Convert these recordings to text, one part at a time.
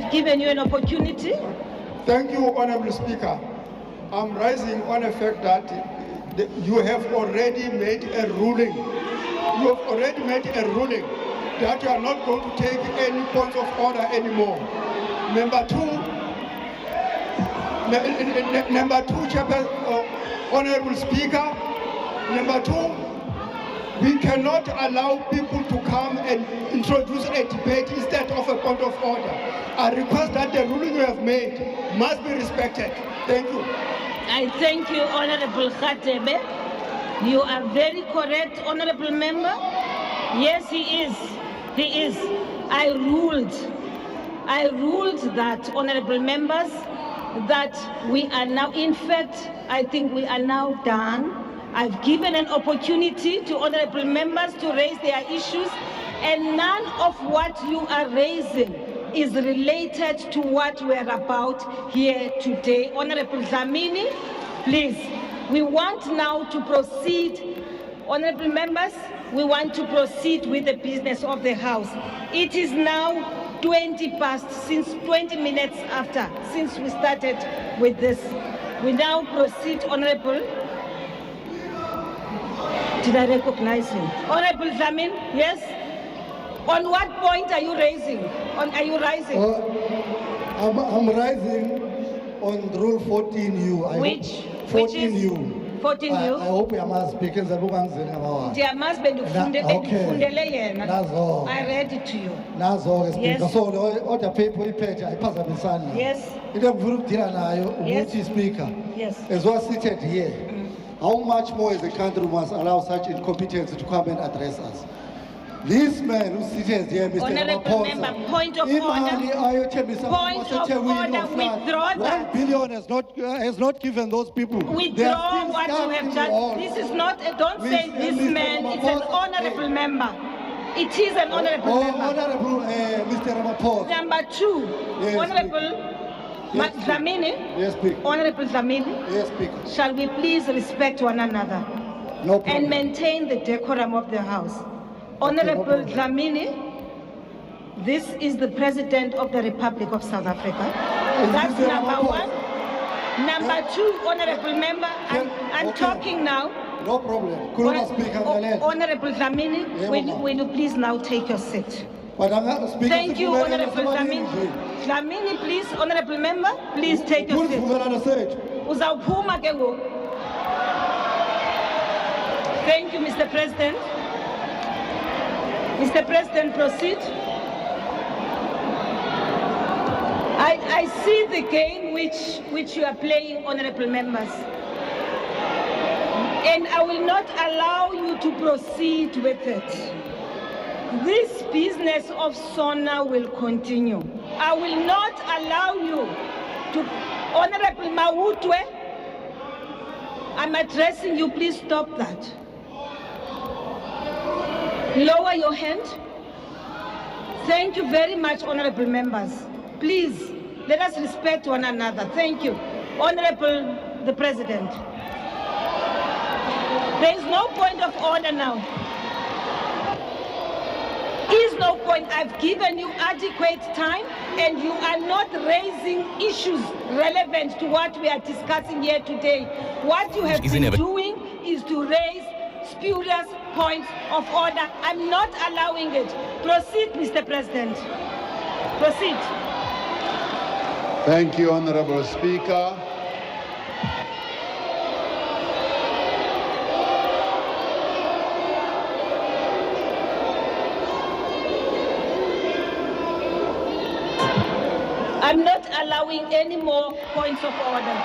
I've given you an opportunity. Thank you, Honorable Speaker. I'm rising on the fact that you have already made a ruling. You have already made a ruling that you are not going to take any points of order anymore. Number two, Honorable Speaker. Number two, we cannot allow people to come and introduce a debate instead of a point of order. I request that the ruling you have made must be respected. Thank you. I thank you, Honorable Khatebe. You are very correct, Honorable Member. Yes, he is. He is. I ruled that, Honorable Members, that we are now, in fact, I think we are now done. I've given an opportunity to Honorable Members to raise their issues, and none of what you are raising is related to what we're about here today. Honorable Dlamini, please, we want now to proceed. Honorable Members, we want to proceed with the business of the House. It is now 20 past, since 20 minutes after, since we started with this. We now proceed, Honorable. Did I recognize him? Honorable Dlamini, yes? On what point are you raising? Are you rising? I'm rising on Rule 14U. Which? 14U. 14U? I hope I must speak as a book. I read it to you. Yes. So other people page I pass up son. Yes. It is speaker. Yes. As well seated here. How much more is the country must allow such incompetence to come and address us? This man who sits here, Mr. Honorable Member, point of order. Point of order, withdraw that. 1 billion has not given those people. Withdraw what you have done. This is not, don't say this man, it's an honorable member. It is an honorable member. Honorable Mr. Ramaphosa. Number two, yes, Honorable Dlamini. Yes, Speaker. Honorable Dlamini. Yes, Speaker. Shall we please respect one another? No problem. And maintain the decorum of the House. Honorable Dlamini, this is the President of the Republic of South Africa. That's number one. Number two, Honorable Member, I'm talking now. No problem. Honorable Dlamini, will you please now take your seat? Thank you, Honorable Dlamini. Dlamini, please, Honorable Member, please take your seat. Uzawuphuma ke ngoku. Thank you, Mr. President. Mr. President, proceed. I see the game which you are playing, honorable members. And I will not allow you to proceed with it. This business of SONA will continue. I will not allow you to, Honorable Mawutwe, I'm addressing you, please stop that. Lower your hand. Thank you very much, honorable members. Please, let us respect one another. Thank you. Honorable the President. There is no point of order now. Is no point. I've given you adequate time and you are not raising issues relevant to what we are discussing here today. What you have been doing is to raise spurious points of order. I'm not allowing it. Proceed, Mr. President. Proceed. Thank you, Honorable Speaker. I'm not allowing any more points of order.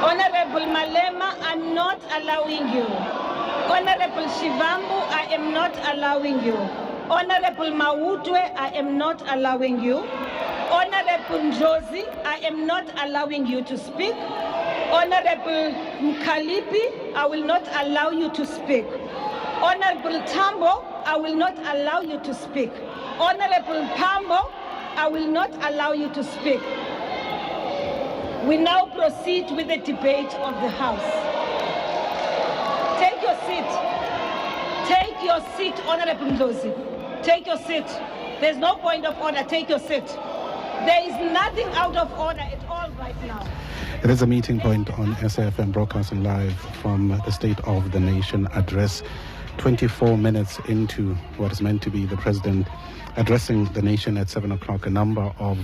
Honorable Malema, I'm not allowing you. Honorable Shivambu, I am not allowing you. Honorable Mawutwe, I am not allowing you. Honorable Njozi, I am not allowing you to speak. Honorable Mkalipi, I will not allow you to speak. Honorable Tambo, I will not allow you to speak. Honorable Pambo, I will not allow you to speak. We now proceed with the debate of the House. Take your seat. Take your seat, Honorable Njozi. Take your seat. There's no point of order. Take your seat. There is nothing out of order at all right now. It is a meeting point on SAFM, broadcasting live from the State of the Nation address, 24 minutes into what is meant to be the President addressing the nation at 7 o'clock. A number of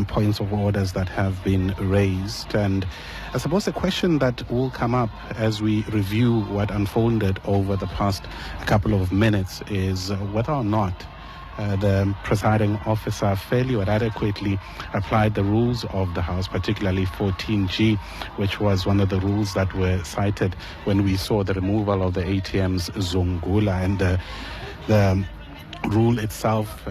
points of orders that have been raised. And I suppose the question that will come up as we review what unfolded over the past couple of minutes is whether or not the presiding officer fairly or adequately applied the rules of the House, particularly 14G, which was one of the rules that were cited when we saw the removal of the ATM's Zungula, and the rule itself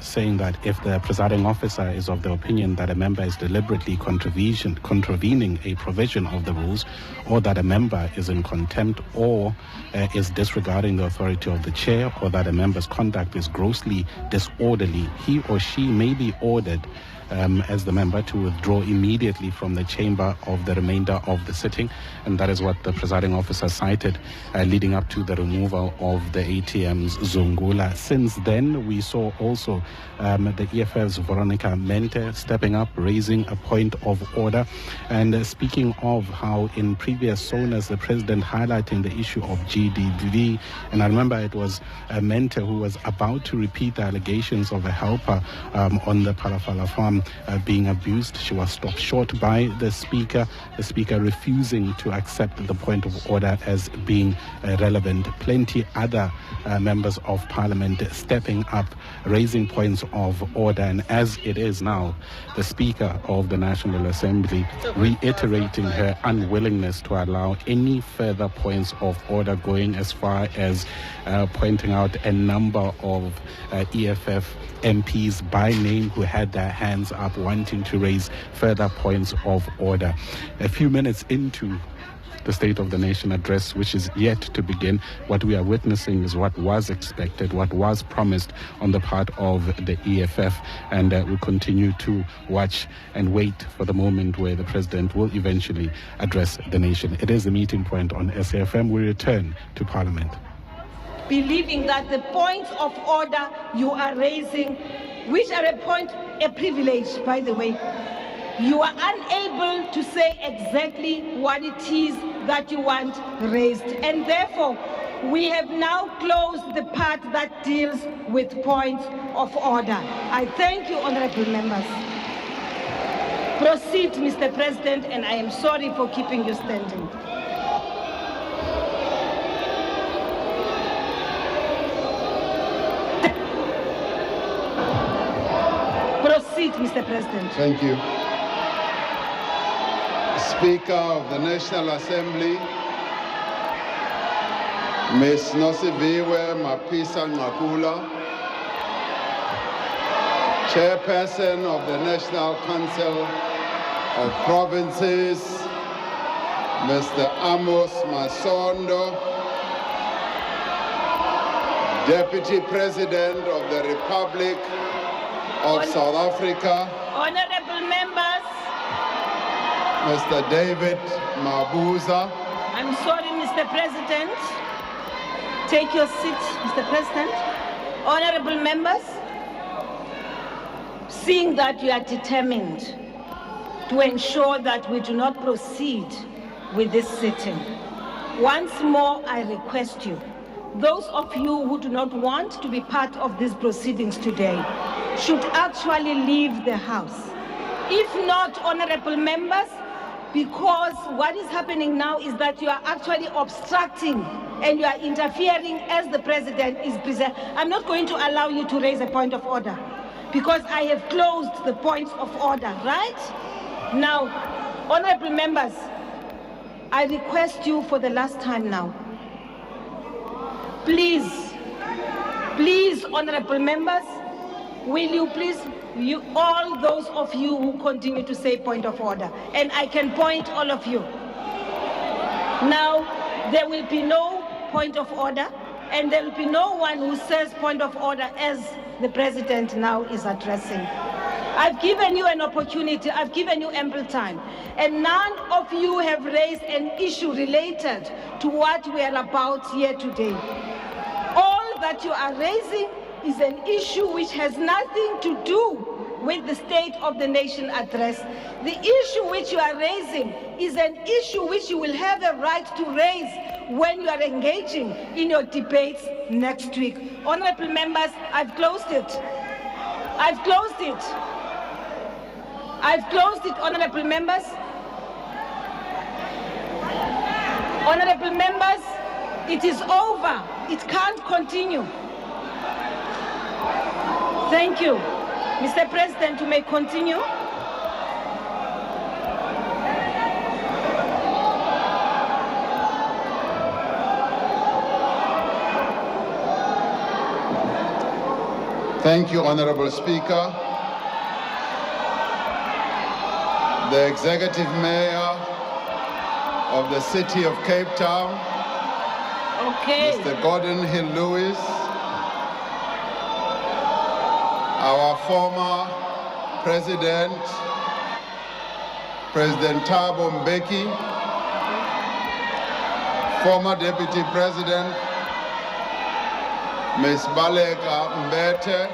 saying that if the presiding officer is of the opinion that a member is deliberately contravening a provision of the rules, or that a member is in contempt or is disregarding the authority of the chair, or that a member's conduct is grossly disorderly, he or she may be ordered as the member to withdraw immediately from the chamber of the remainder of the sitting. And that is what the presiding officer cited leading up to the removal of the ATM's Zungula. Since then, we saw also the EFF's Veronica Mente stepping up, raising a point of order, and speaking of how in previous sonas the president highlighting the issue of GDV. And I remember it was Mente who was about to repeat the allegations of a helper on the Palafala farm being abused. She was stopped short by the speaker refusing to accept the point of order as being relevant. Plenty other members of parliament stepping up, raising points of order, and as it is now, the Speaker of the National Assembly reiterating her unwillingness to allow any further points of order, going as far as pointing out a number of EFF MPs by name who had their hands up wanting to raise further points of order. A few minutes into the State of the Nation address, which is yet to begin, what we are witnessing is what was expected, what was promised on the part of the EFF, and we continue to watch and wait for the moment where the President will eventually address the nation. It is a meeting point on SAFM. We return to Parliament. Believing that the points of order you are raising, which are a privilege, by the way, you are unable to say exactly what it is that you want raised. And therefore, we have now closed the part that deals with points of order. I thank you, honorable members. Proceed, Mr. President, and I am sorry for keeping you standing. Proceed, Mr. President. Thank you. Speaker of the National Assembly, Ms. Nosiviwe Mapisa Ngakula, Chairperson of the National Council of Provinces, Mr. Amos Masondo, Deputy President of the Republic of South Africa, Honorable members, Mr. David Mabuza. I'm sorry, Mr. President. Take your seat, Mr. President. Honorable members, seeing that you are determined to ensure that we do not proceed with this sitting, once more I request you, those of you who do not want to be part of these proceedings today should actually leave the House. If not, honorable members, because what is happening now is that you are actually obstructing and you are interfering as the President is present. I'm not going to allow you to raise a point of order because I have closed the points of order, right? Now, honorable members, I request you for the last time now, please, honorable members, will you please, all those of you who continue to say point of order, and I can point all of you. Now, there will be no point of order, and there will be no one who says point of order as the President now is addressing. I've given you an opportunity, I've given you ample time, and none of you have raised an issue related to what we are about here today. All that you are raising is an issue which has nothing to do with the State of the Nation address. The issue which you are raising is an issue which you will have a right to raise when you are engaging in your debates next week. Honorable members, I've closed it. I've closed it. I've closed it, honorable members. Honorable members, it is over. It can't continue. Thank you. Mr. President, you may continue. Thank you, Honorable Speaker. The Executive Mayor of the City of Cape Town, Mr. Gordon Hill Lewis, our former President, President Thabo Mbeki, former Deputy President, Ms. Baleka Mbete,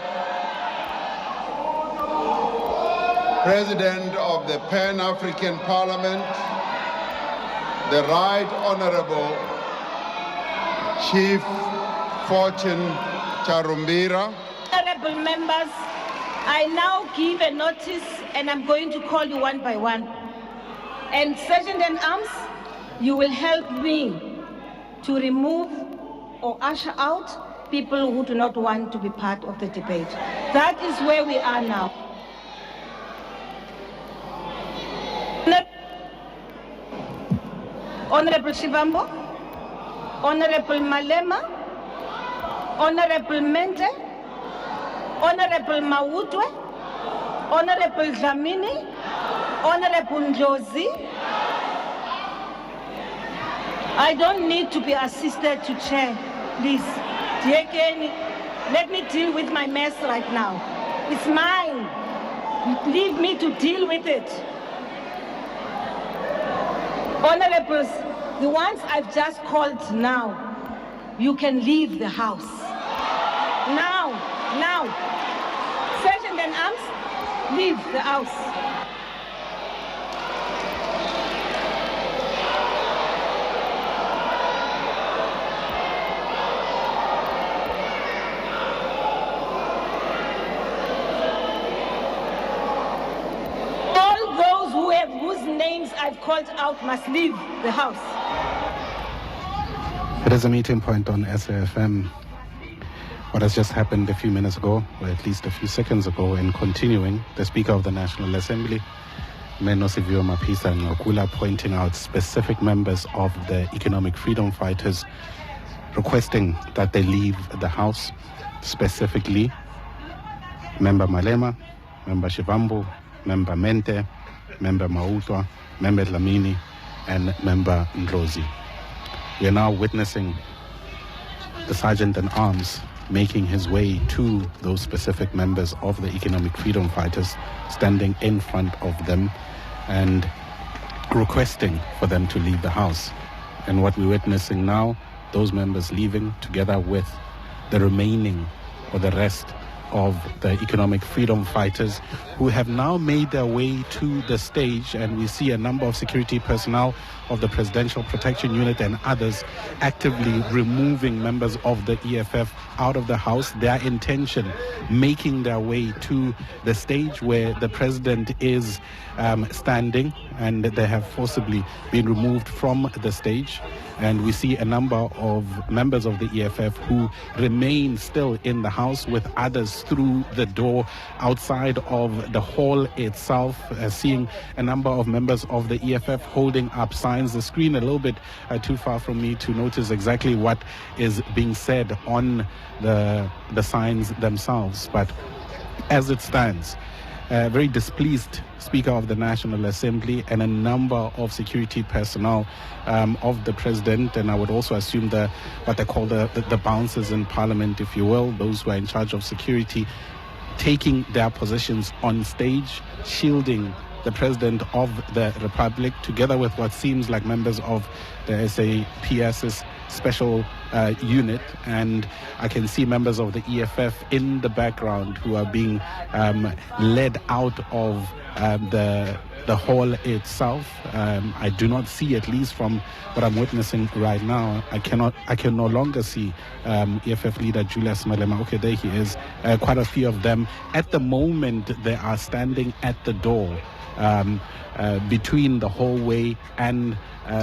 President of the Pan-African Parliament, the Right Honorable Chief Fortune Charumbira. Honorable members, I now give a notice and I'm going to call you one by one. And Sergeant at Arms, you will help me to remove or usher out people who do not want to be part of the debate. That is where we are now. Honorable Shivambo, Honorable Malema, Honorable Mente, Honorable Mautwe, Honorable Dlamini, Honorable Ndlozi. I don't need to be assisted to chair, please. Let me deal with my mess right now. It's mine. Leave me to deal with it. Honorables, the ones I've just called now, you can leave the house. Now. Sergeant at Arms, leave the house. Whose names I've called out must leave the house. It is a meeting point on SAFM. What has just happened a few minutes ago, or at least a few seconds ago, and continuing, the Speaker of the National Assembly, Menosivio Mapisa Ngakula, pointing out specific members of the Economic Freedom Fighters, requesting that they leave the House, specifically Member Malema, Member Shivambo, Member Mente, Member Mautwa, Member Dlamini, and Member Ndlozi. We are now witnessing the Sergeant at Arms making his way to those specific members of the Economic Freedom Fighters, standing in front of them and requesting for them to leave the House. And what we're witnessing now, those members leaving together with the remaining or the rest of the Economic Freedom Fighters, who have now made their way to the stage, and we see a number of security personnel of the Presidential Protection Unit and others actively removing members of the EFF out of the House. Their intention, making their way to the stage where the President is standing, and they have forcibly been removed from the stage. And we see a number of members of the EFF who remain still in the House, with others through the door outside of the hall itself, seeing a number of members of the EFF holding up signs. The screen a little bit too far from me to notice exactly what is being said on the signs themselves. But as it stands, very displeased Speaker of the National Assembly and a number of security personnel of the President, and I would also assume what they call the bouncers in Parliament, if you will, those who are in charge of security, taking their positions on stage, shielding the President of the Republic, together with what seems like members of the SAPS's special unit, and I can see members of the EFF in the background who are being led out of the hall itself. I do not see, at least from what I'm witnessing right now, I can no longer see EFF leader Julius Malema. Okay, there he is. Quite a few of them. At the moment, they are standing at the door between the hallway and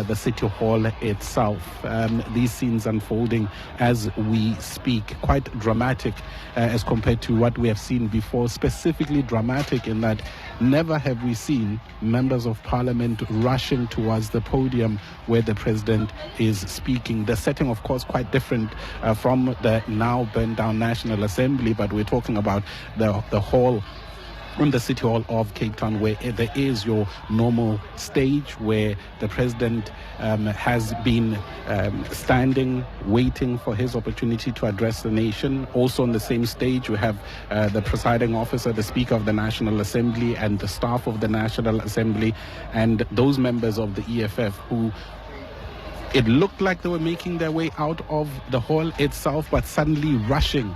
the City Hall itself. These scenes unfolding as we speak, quite dramatic as compared to what we have seen before, specifically dramatic in that never have we seen members of parliament rushing towards the podium where the president is speaking. The setting, of course, quite different from the now burned down National Assembly, but we're talking about the hall in the City Hall of Cape Town, where there is your normal stage where the president has been standing, waiting for his opportunity to address the nation. Also on the same stage, we have the presiding officer, the Speaker of the National Assembly, and the staff of the National Assembly, and those members of the EFF who it looked like they were making their way out of the hall itself, but suddenly rushing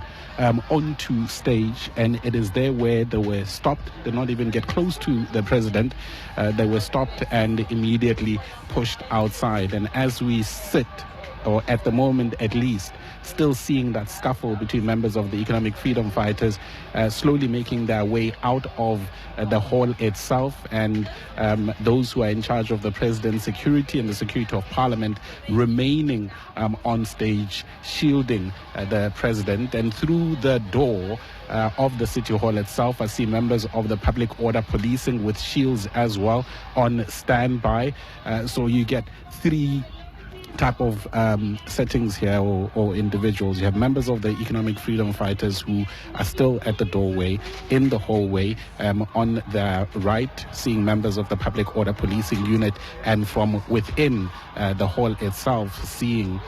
onto stage, and it is there where they were stopped. Did not even get close to the president. They were stopped and immediately pushed outside. And as we sit, or at the moment at least, still seeing that scuffle between members of the Economic Freedom Fighters slowly making their way out of the hall itself, and those who are in charge of the president's security and the security of parliament remaining on stage, shielding the president. And through the door of the City Hall itself, I see members of the public order policing with shields as well on standby. So you get three type of settings here, or individuals. You have members of the Economic Freedom Fighters who are still at the doorway, in the hallway, on the right, seeing members of the Public Order Policing Unit, and from within the hall itself, seeing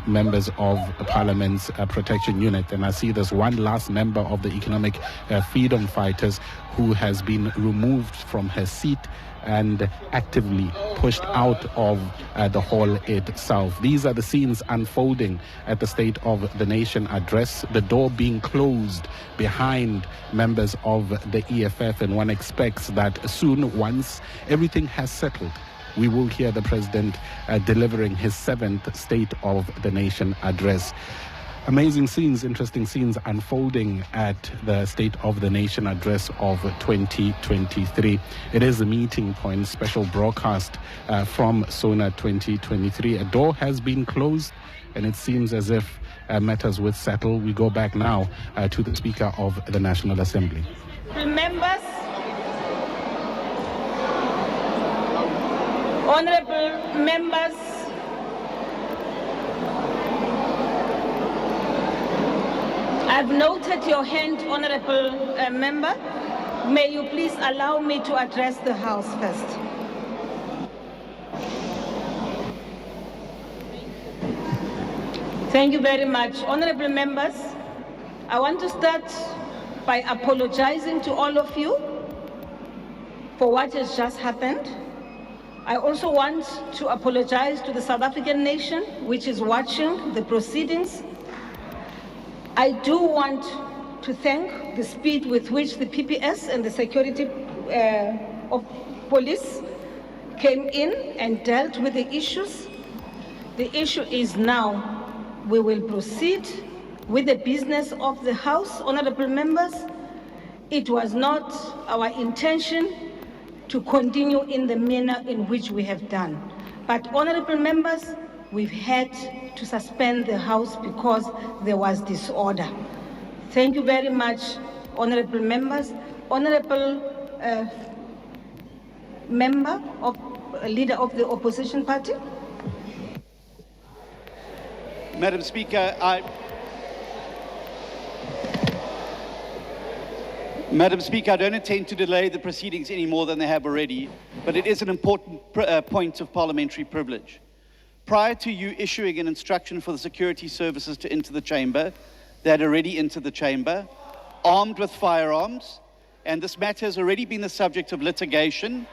members of Parliament's Protection Unit. And I see there's one last member of the Economic Freedom Fighters who has been removed from her seat and actively pushed out of the hall itself. These are the scenes unfolding at the State of the Nation address, the door being closed behind members of the EFF, and one expects that soon, once everything has settled, we will hear the president delivering his 7th State of the Nation address. Amazing scenes, interesting scenes unfolding at the State of the Nation address of 2023. It is a meeting point, special broadcast from SONA 2023. A door has been closed, and it seems as if matters will settle. We go back now to the Speaker of the National Assembly. Members, honorable members, I've noted your hand, honorable member. May you please allow me to address the House first. Thank you very much. Honorable members, I want to start by apologizing to all of you for what has just happened. I also want to apologize to the South African nation, which is watching the proceedings. I do want to thank the speed with which the PPS and the security of police came in and dealt with the issues. The issue is now we will proceed with the business of the House, honorable members. It was not our intention to continue in the manner in which we have done. But honorable members, we've had to suspend the House because there was disorder. Thank you very much, honorable members. Honorable member of leader of the opposition party. Madam Speaker, Madam Speaker, I don't intend to delay the proceedings any more than they have already, but it is an important point of parliamentary privilege. Prior to you issuing an instruction for the security services to enter the chamber, they had already entered the chamber, armed with firearms, and this matter has already been the subject of litigation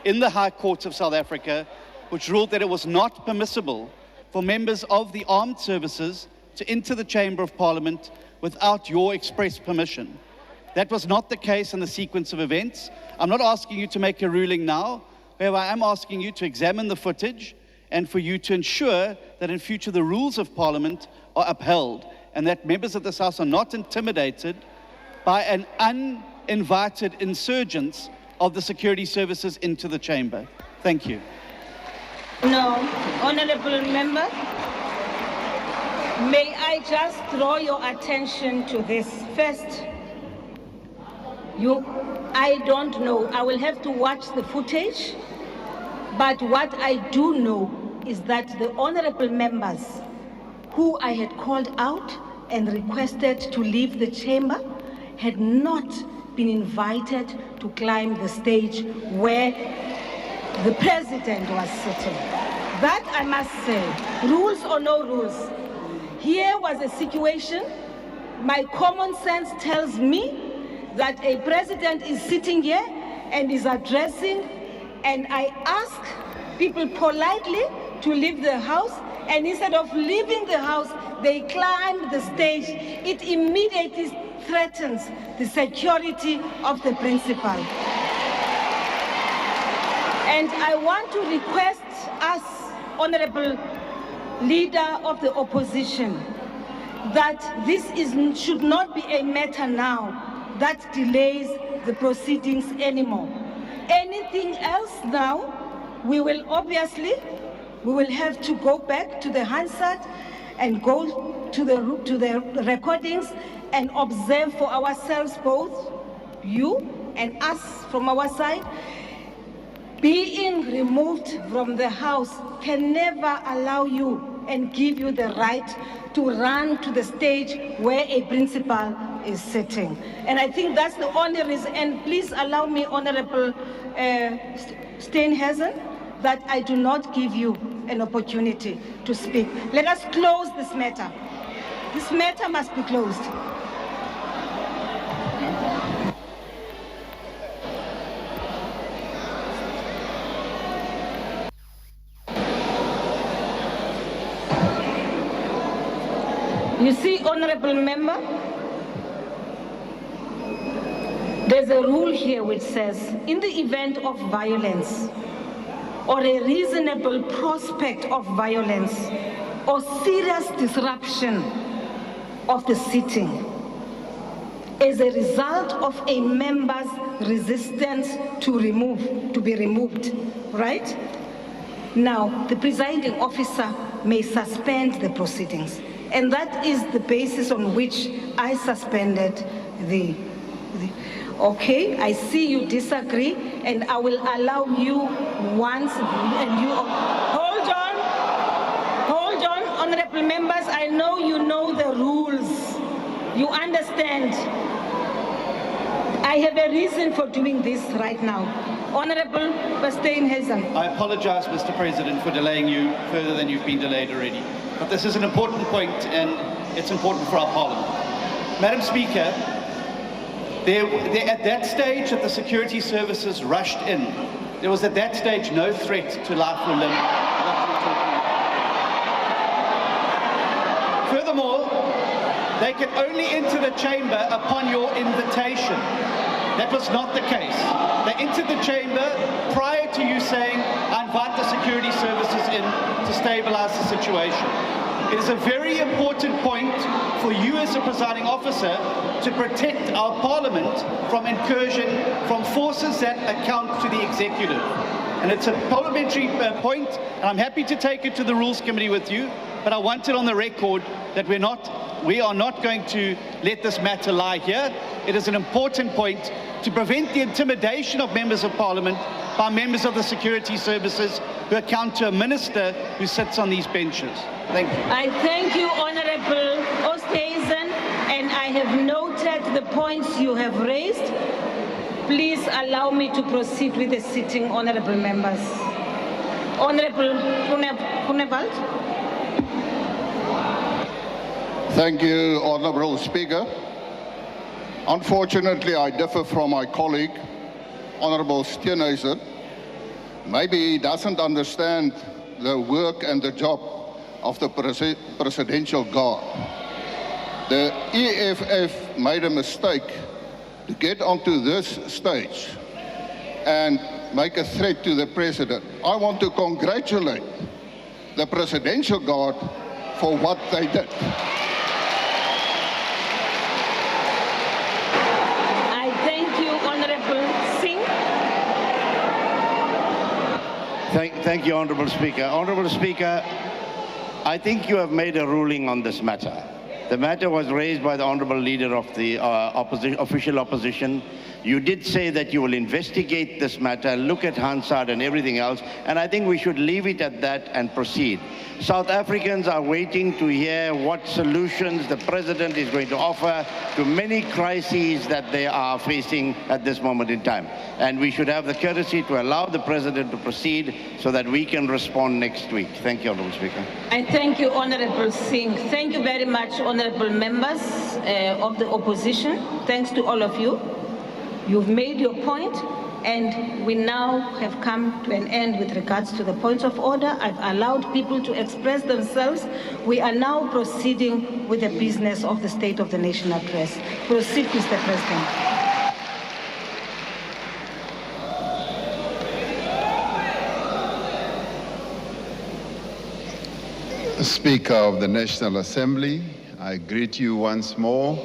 in the High Court of South Africa, which ruled that it was not permissible for members of the armed services to enter the Chamber of Parliament without your express permission. That was not the case in the sequence of events. I'm not asking you to make a ruling now. However, I am asking you to examine the footage and for you to ensure that in future the rules of Parliament are upheld and that members of this House are not intimidated by an uninvited insurgence of the security services into the chamber. Thank you. No, honorable member, may I just draw your attention to this. First, I don't know. I will have to watch the footage. But what I do know is that the honorable members who I had called out and requested to leave the chamber had not been invited to climb the stage where the president was sitting. That I must say, rules or no rules. Here was a situation, my common sense tells me that a president is sitting here and is addressing, and I ask people politely to leave the house, and instead of leaving the house, they climb the stage. It immediately threatens the security of the principal. And I want to request us, honorable leader of the opposition, that this should not be a matter now that delays the proceedings anymore. Anything else now, we will have to go back to the Hansard and go to the recordings and observe for ourselves, both you and us from our side. Being removed from the house can never allow you and give you the right to run to the stage where a principal is sitting. And I think that's the only reason. And please allow me, Honorable Steenhuisen, that I do not give you an opportunity to speak. Let us close this matter. This matter must be closed. You see, honorable member, there's a rule here which says, in the event of violence or a reasonable prospect of violence or serious disruption of the sitting as a result of a member's resistance to be removed, right? Now, the presiding officer may suspend the proceedings. And that is the basis on which I suspended okay, I see you disagree, and I will allow you once, and you, hold on, honorable members, I know you know the rules, you understand. I have a reason for doing this right now. Honorable Steenhuisen. I apologize, Mr. President, for delaying you further than you've been delayed already. But this is an important point, and it's important for our Parliament. Madam Speaker, at that stage that the security services rushed in, there was at that stage no threat to life or limb. Furthermore, they could only enter the chamber upon your invitation. That was not the case. They entered the chamber prior to you saying, I invite the security services in to stabilize the situation. It is a very important point for you as a presiding officer to protect our Parliament from incursion from forces that account to the executive. And it's a parliamentary point, and I'm happy to take it to the Rules Committee with you, but I want it on the record that we are not going to let this matter lie here. It is an important point to prevent the intimidation of members of Parliament by members of the security services who account to a minister who sits on these benches. Thank you. I thank you, Honorable Oosthuizen, and I have noted the points you have raised. Please allow me to proceed with the sitting, honorable members. Honorable Groenewald. Thank you, Honourable Speaker. Unfortunately, I differ from my colleague, Honourable Steenhuisen. Maybe he doesn't understand the work and the job of the Presidential Guard. The EFF made a mistake to get onto this stage and make a threat to the President. I want to congratulate the Presidential Guard for what they did. I thank you, Honorable Singh. Thank you, Honorable Speaker. Honorable Speaker, I think you have made a ruling on this matter. The matter was raised by the Honorable Leader of the official opposition. You did say that you will investigate this matter, look at Hansard and everything else, and I think we should leave it at that and proceed. South Africans are waiting to hear what solutions the President is going to offer to many crises that they are facing at this moment in time. And we should have the courtesy to allow the President to proceed so that we can respond next week. Thank you, Honourable Speaker. I thank you, Honorable Singh. Thank you very much, honorable members of the opposition. Thanks to all of you. You've made your point, and we now have come to an end with regards to the points of order. I've allowed people to express themselves. We are now proceeding with the business of the State of the Nation address. Proceed, Mr. President. Speaker of the National Assembly, I greet you once more,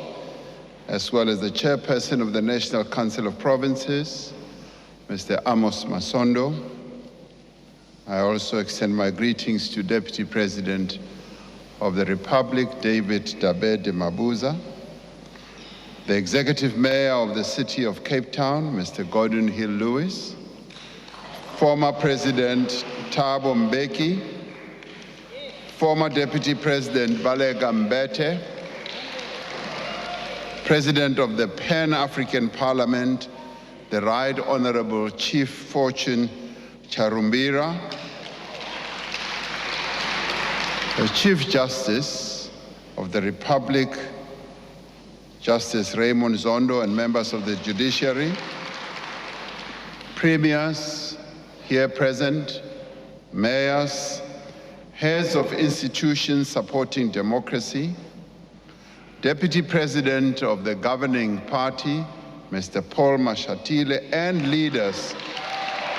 as well as the Chairperson of the National Council of Provinces, Mr. Amos Masondo. I also extend my greetings to Deputy President of the Republic, David Dabede Mabuza, the Executive Mayor of the City of Cape Town, Mr. Gordon Hill Lewis, former President Thabo Mbeki, former Deputy President Baleka Mbete, President of the Pan-African Parliament, the Right Honorable Chief Fortune Charumbira, the Chief Justice of the Republic, Justice Raymond Zondo, and members of the judiciary, premiers here present, mayors, heads of institutions supporting democracy, Deputy President of the governing party, Mr. Paul Mashatile, and leaders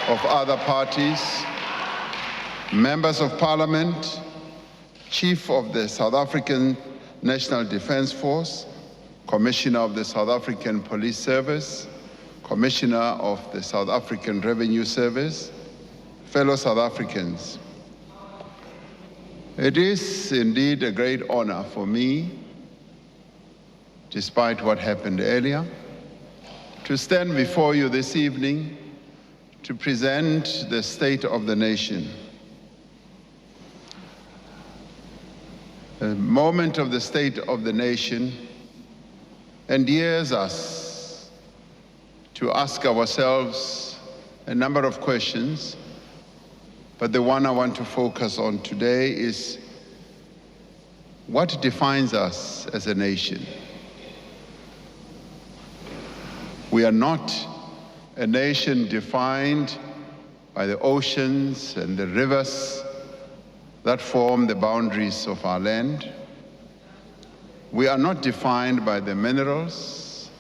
of other parties, members of Parliament, Chief of the South African National Defence Force, Commissioner of the South African Police Service, Commissioner of the South African Revenue Service, fellow South Africans. It is indeed a great honor for me, despite what happened earlier, to stand before you this evening to present the State of the Nation. The moment of the State of the Nation endears us to ask ourselves a number of questions, but the one I want to focus on today is what defines us as a nation? We are not a nation defined by the oceans and the rivers that form the boundaries of our land. We are not defined by the minerals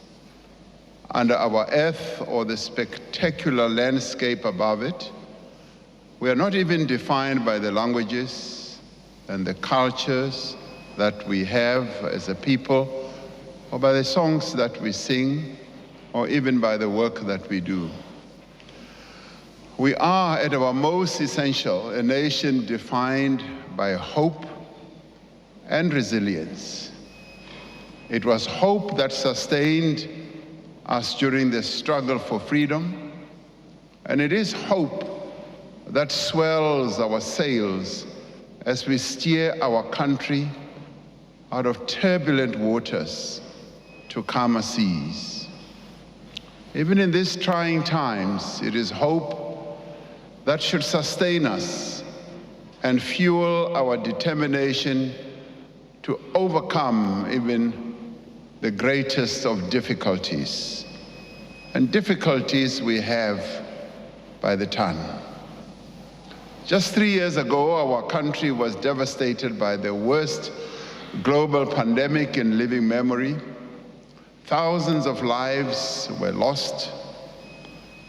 under our earth or the spectacular landscape above it. We are not even defined by the languages and the cultures that we have as a people, or by the songs that we sing, or even by the work that we do. We are, at our most essential, a nation defined by hope and resilience. It was hope that sustained us during the struggle for freedom, and it is hope that swells our sails as we steer our country out of turbulent waters to calmer seas. Even in these trying times, it is hope that should sustain us and fuel our determination to overcome even the greatest of difficulties. And difficulties we have by the ton. Just 3 years ago, our country was devastated by the worst global pandemic in living memory. Thousands of lives were lost.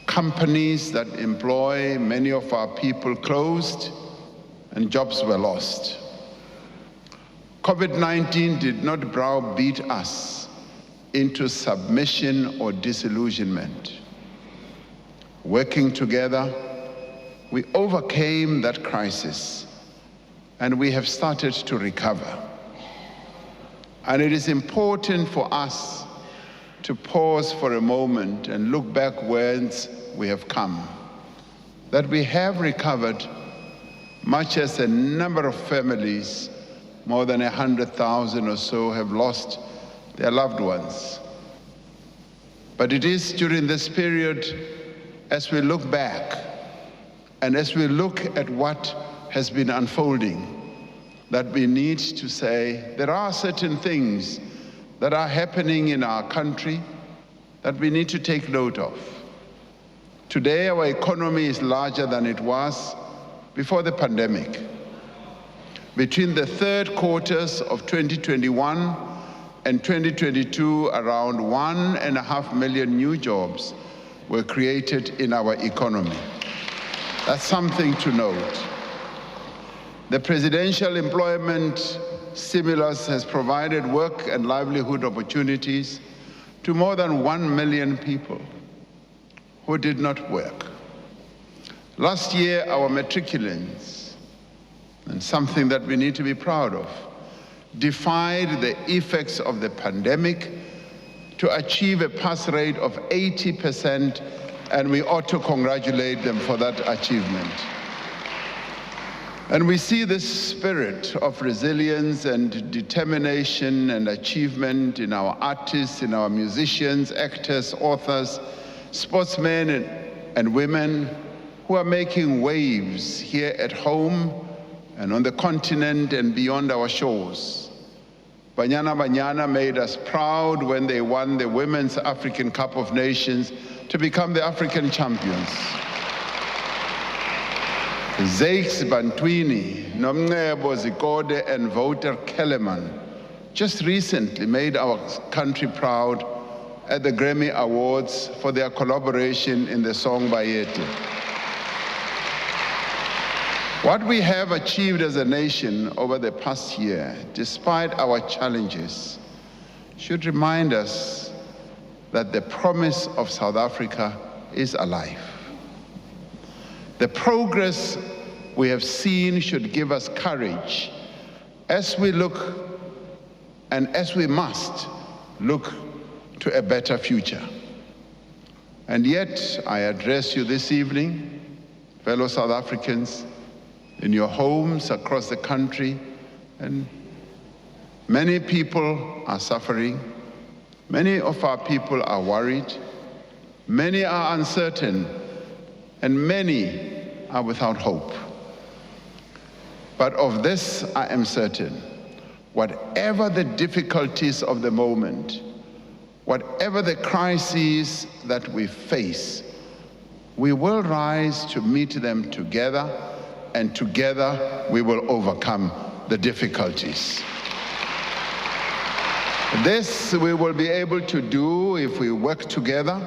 Companies that employ many of our people closed, and jobs were lost. COVID-19 did not browbeat us into submission or disillusionment. Working together, we overcame that crisis, and we have started to recover. And it is important for us to pause for a moment and look back whence we have come. That we have recovered, much as a number of families, more than 100,000 or so, have lost their loved ones. But it is during this period, as we look back, and as we look at what has been unfolding, that we need to say there are certain things that are happening in our country that we need to take note of. Today, our economy is larger than it was before the pandemic. Between the third quarters of 2021 and 2022, around 1.5 million new jobs were created in our economy. That's something to note. The presidential employment stimulus has provided work and livelihood opportunities to more than 1 million people who did not work. Last year, our matriculants, and something that we need to be proud of, defied the effects of the pandemic to achieve a pass rate of 80%, and we ought to congratulate them for that achievement. And we see this spirit of resilience and determination and achievement in our artists, in our musicians, actors, authors, sportsmen and women who are making waves here at home and on the continent and beyond our shores. Banyana Banyana made us proud when they won the Women's African Cup of Nations to become the African champions. Zakes Bantwini, Nomncebo Zikode, and Wouter Kellerman just recently made our country proud at the Grammy Awards for their collaboration in the song Bayete. What we have achieved as a nation over the past year, despite our challenges, should remind us that the promise of South Africa is alive. The progress we have seen should give us courage as we look and as we must look to a better future. And yet, I address you this evening, fellow South Africans, in your homes across the country, and many people are suffering. Many of our people are worried. Many are uncertain, and many are without hope. But of this I am certain, whatever the difficulties of the moment, whatever the crises that we face, we will rise to meet them together, and together we will overcome the difficulties. This we will be able to do if we work together,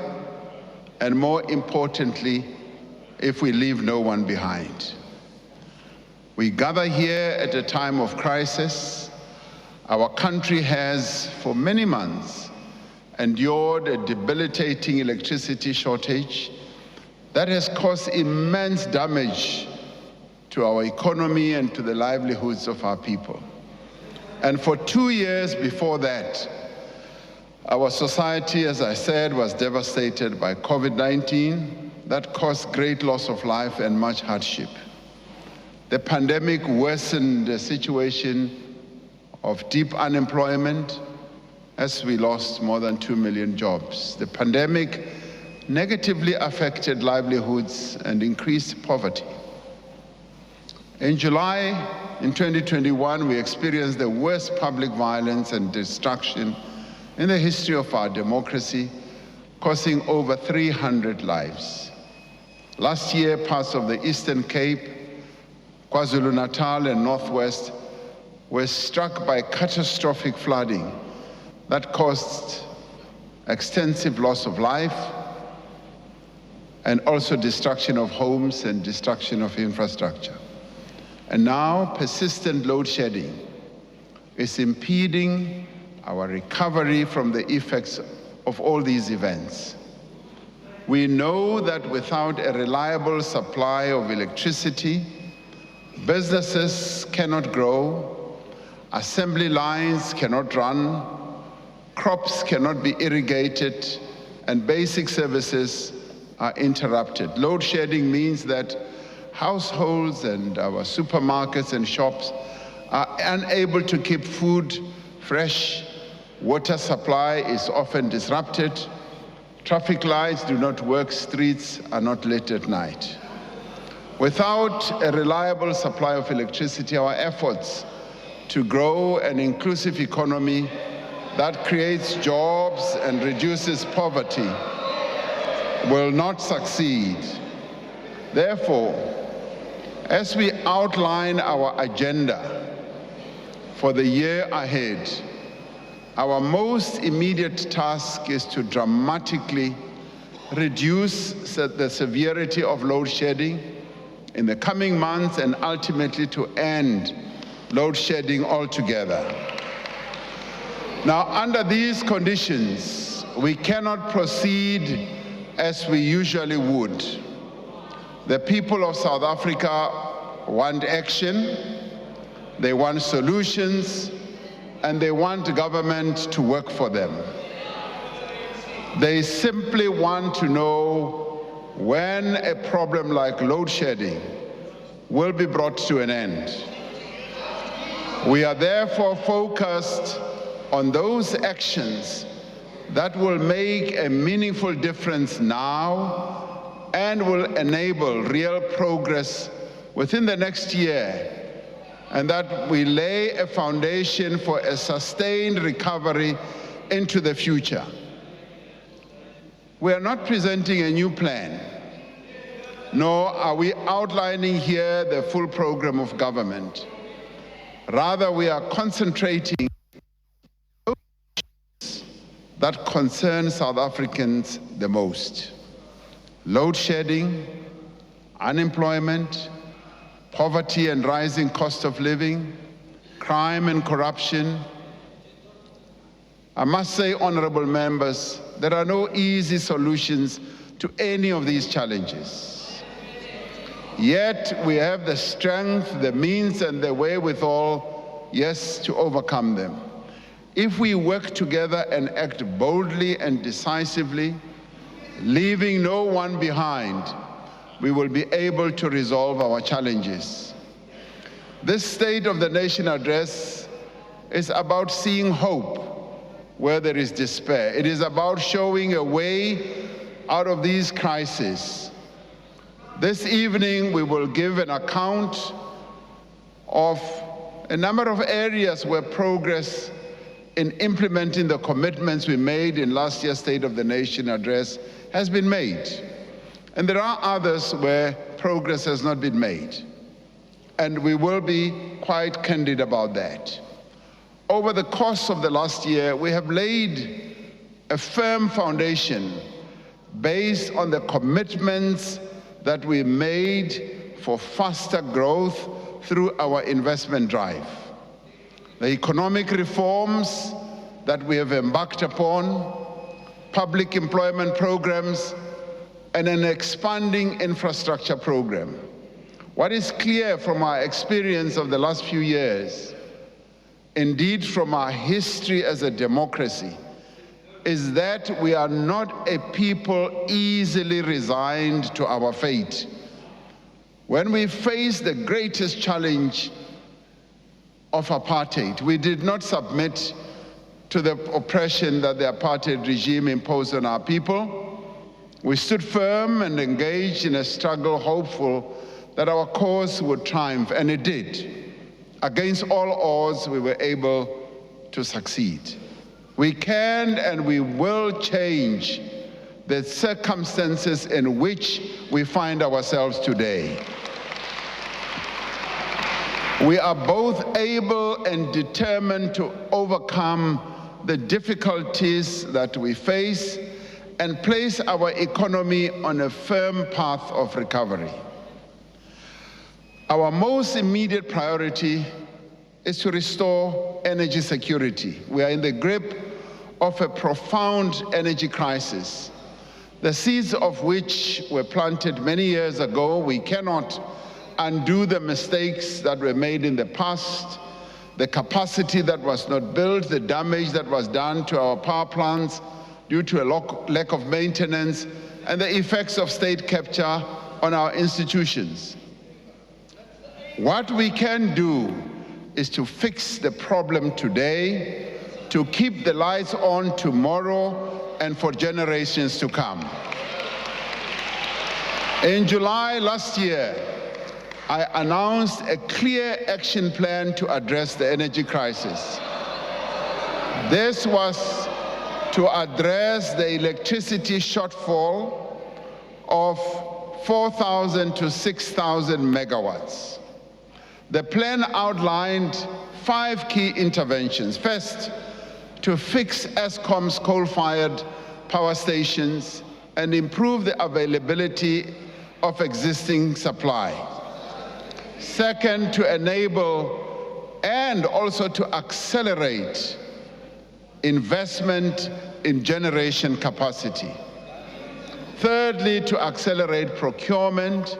and more importantly, if we leave no one behind. We gather here at a time of crisis. Our country has, for many months, endured a debilitating electricity shortage that has caused immense damage to our economy and to the livelihoods of our people. And for 2 years before that, our society, as I said, was devastated by COVID-19 that caused great loss of life and much hardship. The pandemic worsened the situation of deep unemployment as we lost more than 2 million jobs. The pandemic negatively affected livelihoods and increased poverty. In July, in 2021, we experienced the worst public violence and destruction in the history of our democracy, costing over 300 lives. Last year, parts of the Eastern Cape KwaZulu-Natal and Northwest were struck by catastrophic flooding that caused extensive loss of life and also destruction of homes and destruction of infrastructure. And now persistent load shedding is impeding our recovery from the effects of all these events. We know that without a reliable supply of electricity, businesses cannot grow, assembly lines cannot run, crops cannot be irrigated, and basic services are interrupted. Load shedding means that households and our supermarkets and shops are unable to keep food fresh, water supply is often disrupted, traffic lights do not work, streets are not lit at night. Without a reliable supply of electricity, our efforts to grow an inclusive economy that creates jobs and reduces poverty will not succeed. Therefore, as we outline our agenda for the year ahead, our most immediate task is to dramatically reduce the severity of load shedding in the coming months and ultimately to end load shedding altogether. Now, under these conditions, we cannot proceed as we usually would. The people of South Africa want action, they want solutions, and they want government to work for them. They simply want to know when a problem like load shedding will be brought to an end. We are therefore focused on those actions that will make a meaningful difference now and will enable real progress within the next year, and that we lay a foundation for a sustained recovery into the future. We are not presenting a new plan, nor are we outlining here the full program of government. Rather, we are concentrating on those that concern South Africans the most: load shedding, unemployment, poverty and rising cost of living, crime and corruption. I must say, honorable members, there are no easy solutions to any of these challenges. Yet we have the strength, the means, and the wherewithal, yes, to overcome them. If we work together and act boldly and decisively, leaving no one behind, we will be able to resolve our challenges. This State of the Nation address is about seeing hope where there is despair. It is about showing a way out of these crises. This evening, we will give an account of a number of areas where progress in implementing the commitments we made in last year's State of the Nation address has been made. And there are others where progress has not been made. And we will be quite candid about that. Over the course of the last year, we have laid a firm foundation based on the commitments that we made for faster growth through our investment drive. The economic reforms that we have embarked upon, public employment programs, and an expanding infrastructure program. What is clear from our experience of the last few years, indeed from our history as a democracy, is that we are not a people easily resigned to our fate. When we faced the greatest challenge of apartheid, we did not submit to the oppression that the apartheid regime imposed on our people. We stood firm and engaged in a struggle, hopeful that our cause would triumph, and it did. Against all odds, we were able to succeed. We can and we will change the circumstances in which we find ourselves today. We are both able and determined to overcome the difficulties that we face and place our economy on a firm path of recovery. Our most immediate priority is to restore energy security. We are in the grip of a profound energy crisis, the seeds of which were planted many years ago. We cannot undo the mistakes that were made in the past, the capacity that was not built, the damage that was done to our power plants due to a lack of maintenance, and the effects of state capture on our institutions. What we can do is to fix the problem today, to keep the lights on tomorrow and for generations to come. In July last year, I announced a clear action plan to address the energy crisis. This was to address the electricity shortfall of 4,000 to 6,000 megawatts. The plan outlined 5 key interventions. First, to fix Eskom's coal-fired power stations and improve the availability of existing supply. Second, to enable and also to accelerate investment in generation capacity. Thirdly, to accelerate procurement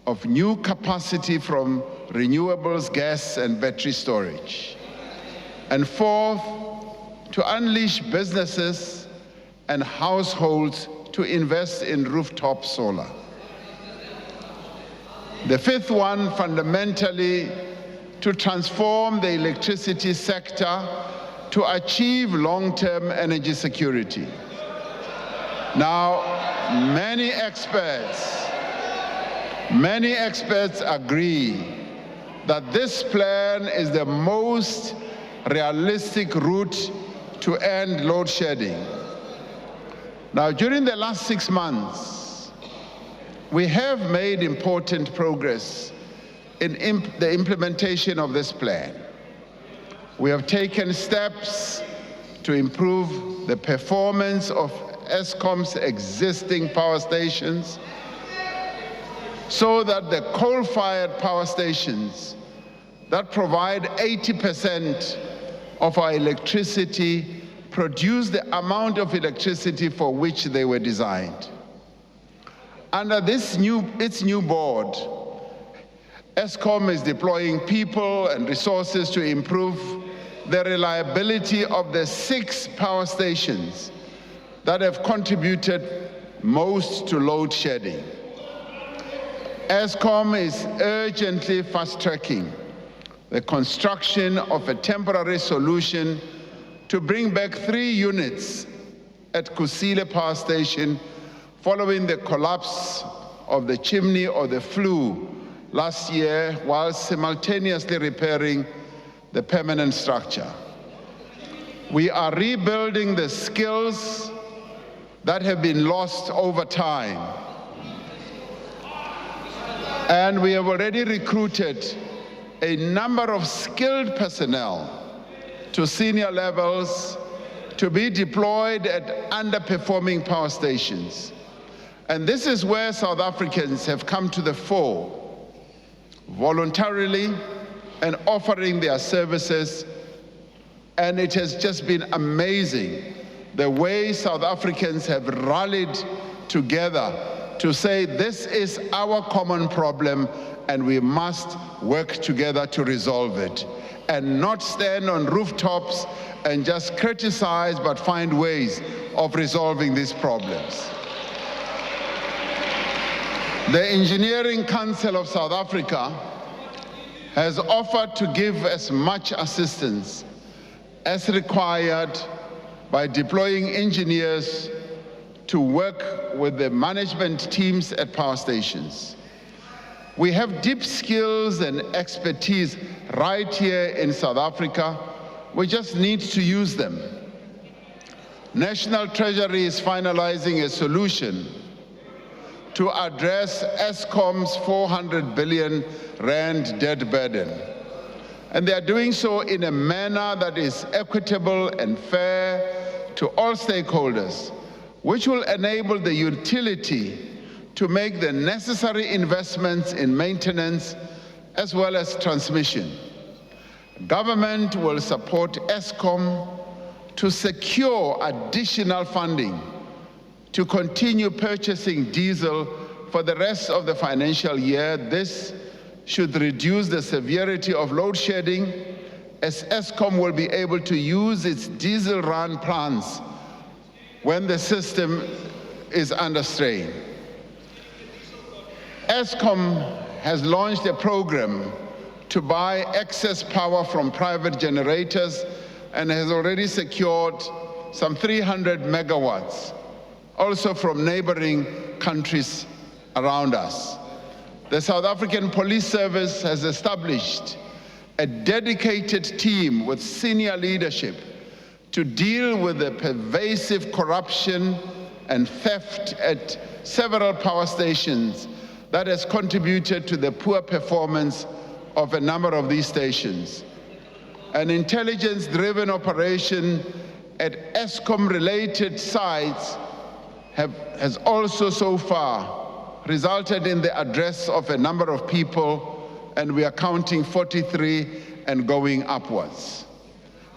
of new capacity from renewables, gas, and battery storage. And fourth, to unleash businesses and households to invest in rooftop solar. The fifth one, fundamentally, to transform the electricity sector to achieve long-term energy security. Now, many experts agree that this plan is the most realistic route to end load shedding. Now, during the last 6 months, we have made important progress in the implementation of this plan. We have taken steps to improve the performance of Eskom's existing power stations so that the coal-fired power stations that provide 80% of our electricity produce the amount of electricity for which they were designed. Under its new board, Eskom is deploying people and resources to improve the reliability of the 6 power stations that have contributed most to load shedding. Eskom is urgently fast-tracking the construction of a temporary solution to bring back 3 units at Kusile Power Station following the collapse of the chimney or the flue last year, while simultaneously repairing the permanent structure. We are rebuilding the skills that have been lost over time. And we have already recruited a number of skilled personnel to senior levels to be deployed at underperforming power stations. And this is where South Africans have come to the fore, voluntarily and offering their services. And it has just been amazing the way South Africans have rallied together to say this is our common problem and we must work together to resolve it, and not stand on rooftops and just criticize, but find ways of resolving these problems. The Engineering Council of South Africa has offered to give as much assistance as required by deploying engineers to work with the management teams at power stations. We have deep skills and expertise right here in South Africa. We just need to use them. National Treasury is finalizing a solution to address Eskom's 400 billion rand debt burden. And they are doing so in a manner that is equitable and fair to all stakeholders, which will enable the utility to make the necessary investments in maintenance as well as transmission. Government will support Eskom to secure additional funding to continue purchasing diesel for the rest of the financial year. This should reduce the severity of load shedding, as Eskom will be able to use its diesel run plants when the system is under strain. Eskom has launched a program to buy excess power from private generators and has already secured some 300 megawatts, also from neighboring countries around us. The South African Police Service has established a dedicated team with senior leadership to deal with the pervasive corruption and theft at several power stations that has contributed to the poor performance of a number of these stations. An intelligence-driven operation at Eskom-related sites has also so far resulted in the arrest of a number of people, and we are counting 43 and going upwards.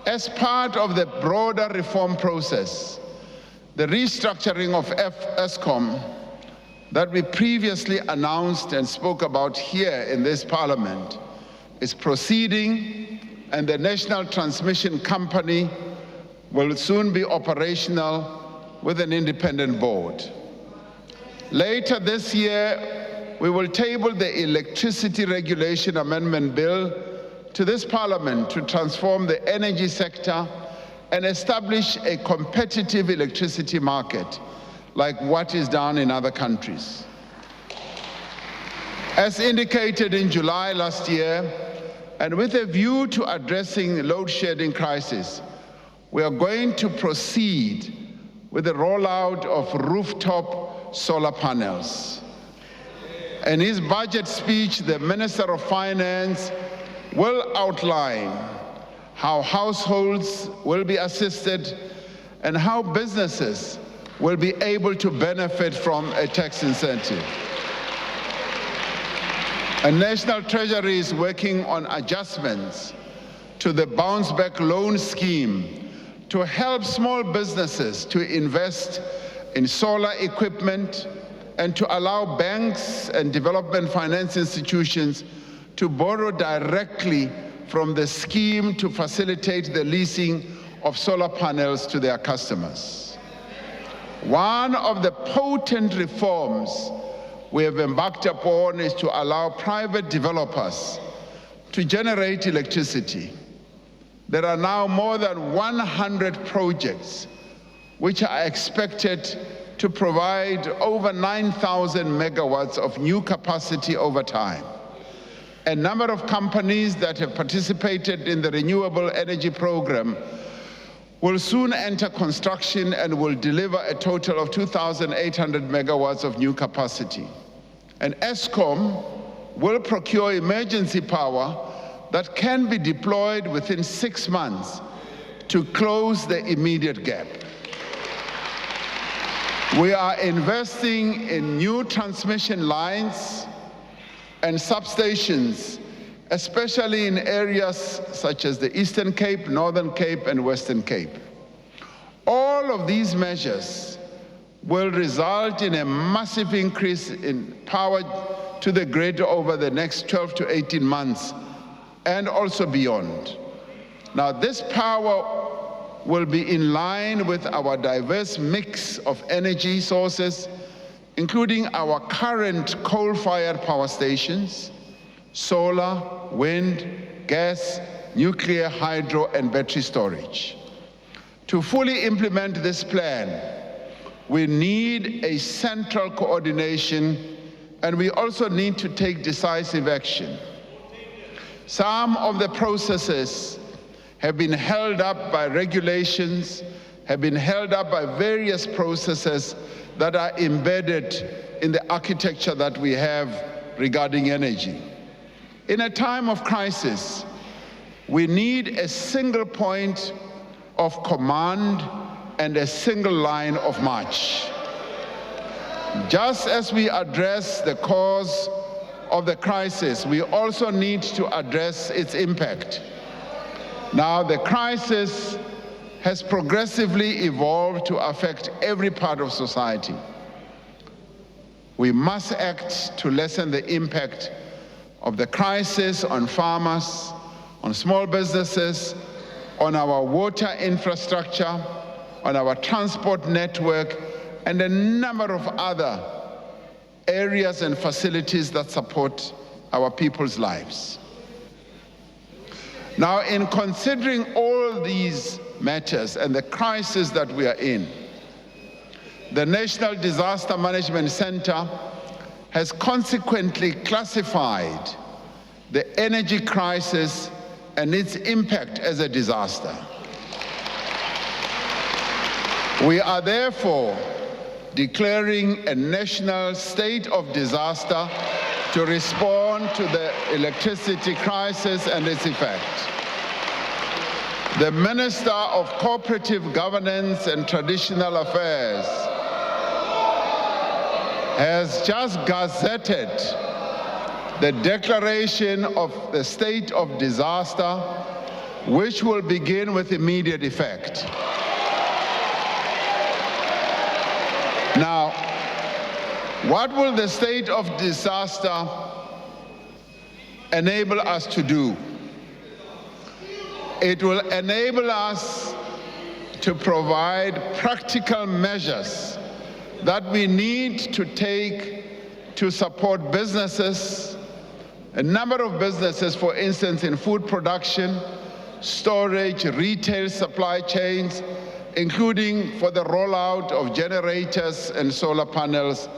As part of the broader reform process, the restructuring of Eskom that we previously announced and spoke about here in this Parliament is proceeding, and the National Transmission Company will soon be operational with an independent board. Later this year, we will table the Electricity Regulation Amendment Bill to this Parliament to transform the energy sector and establish a competitive electricity market like what is done in other countries. As indicated in July last year, and with a view to addressing the load shedding crisis, we are going to proceed with the rollout of rooftop solar panels. In his budget speech, the Minister of Finance will outline how households will be assisted and how businesses will be able to benefit from a tax incentive. A National Treasury is working on adjustments to the Bounce Back Loan Scheme to help small businesses to invest in solar equipment and to allow banks and development finance institutions to borrow directly from the scheme to facilitate the leasing of solar panels to their customers. One of the potent reforms we have embarked upon is to allow private developers to generate electricity. There are now more than 100 projects which are expected to provide over 9,000 megawatts of new capacity over time. A number of companies that have participated in the Renewable Energy Program will soon enter construction and will deliver a total of 2,800 megawatts of new capacity. And Eskom will procure emergency power that can be deployed within 6 months to close the immediate gap. We are investing in new transmission lines and substations, especially in areas such as the Eastern Cape, Northern Cape, and Western Cape. All of these measures will result in a massive increase in power to the grid over the next 12 to 18 months and also beyond. Now, this power will be in line with our diverse mix of energy sources, including our current coal-fired power stations, solar, wind, gas, nuclear, hydro, and battery storage. To fully implement this plan, we need a central coordination, and we also need to take decisive action. Some of the processes have been held up by regulations, have been held up by various processes that are embedded in the architecture that we have regarding energy. In a time of crisis, we need a single point of command and a single line of march. Just as we address the cause of the crisis, we also need to address its impact. Now, the crisis has progressively evolved to affect every part of society. We must act to lessen the impact of the crisis on farmers, on small businesses, on our water infrastructure, on our transport network, and a number of other areas and facilities that support our people's lives. Now, in considering all these matters and the crisis that we are in, the National Disaster Management Center has consequently classified the energy crisis and its impact as a disaster. We are therefore declaring a national state of disaster to respond to the electricity crisis and its effect. The Minister of Cooperative Governance and Traditional Affairs has just gazetted the declaration of the state of disaster, which will begin with immediate effect. Now, what will the state of disaster enable us to do? It will enable us to provide practical measures that we need to take to support businesses, a number of businesses, for instance, in food production, storage, retail supply chains, including for the rollout of generators and solar panels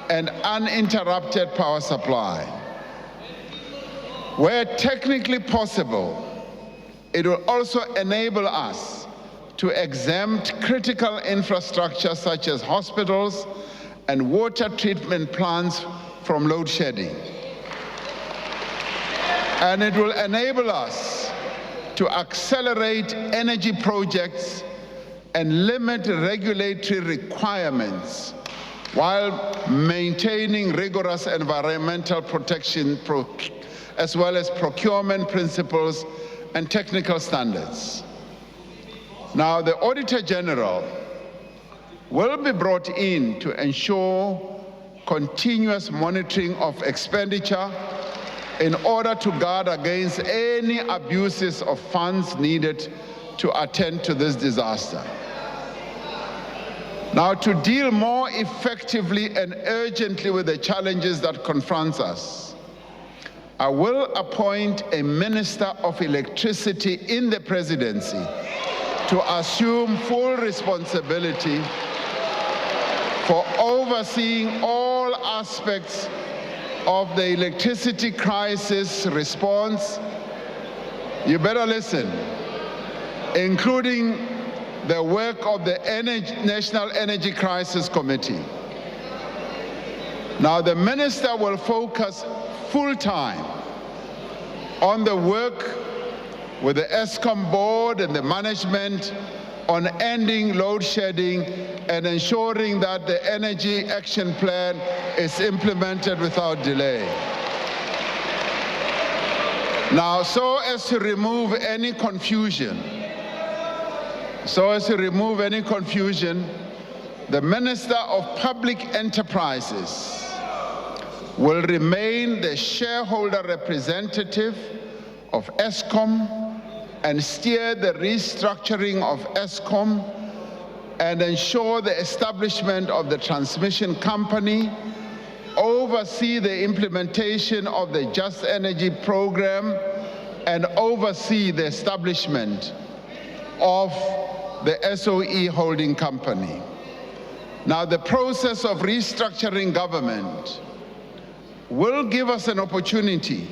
and uninterrupted power supply. Where technically possible, it will also enable us to exempt critical infrastructure such as hospitals and water treatment plants from load shedding. And it will enable us to accelerate energy projects and limit regulatory requirements while maintaining rigorous environmental protection as well as procurement principles and technical standards. Now, the Auditor General will be brought in to ensure continuous monitoring of expenditure in order to guard against any abuses of funds needed to attend to this disaster. Now, to deal more effectively and urgently with the challenges that confront us, I will appoint a Minister of Electricity in the Presidency to assume full responsibility for overseeing all aspects of the electricity crisis response. You better listen, including the work of the National Energy Crisis Committee. Now, the minister will focus full-time on the work with the ESCOM board and the management on ending load shedding and ensuring that the Energy Action Plan is implemented without delay. Now, so as to remove any confusion, the Minister of Public Enterprises will remain the shareholder representative of ESCOM and steer the restructuring of ESCOM and ensure the establishment of the transmission company, oversee the implementation of the Just Energy program, and oversee the establishment of the SOE holding company. Now, the process of restructuring government will give us an opportunity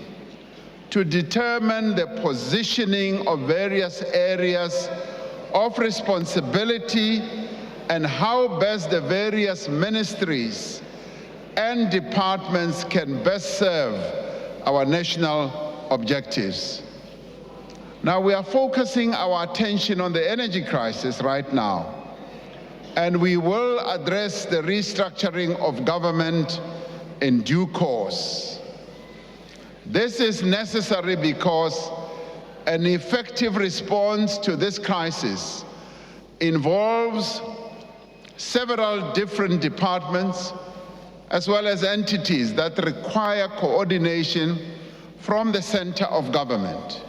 to determine the positioning of various areas of responsibility and how best the various ministries and departments can best serve our national objectives. Now we are focusing our attention on the energy crisis right now, and we will address the restructuring of government in due course. This is necessary because an effective response to this crisis involves several different departments as well as entities that require coordination from the center of government.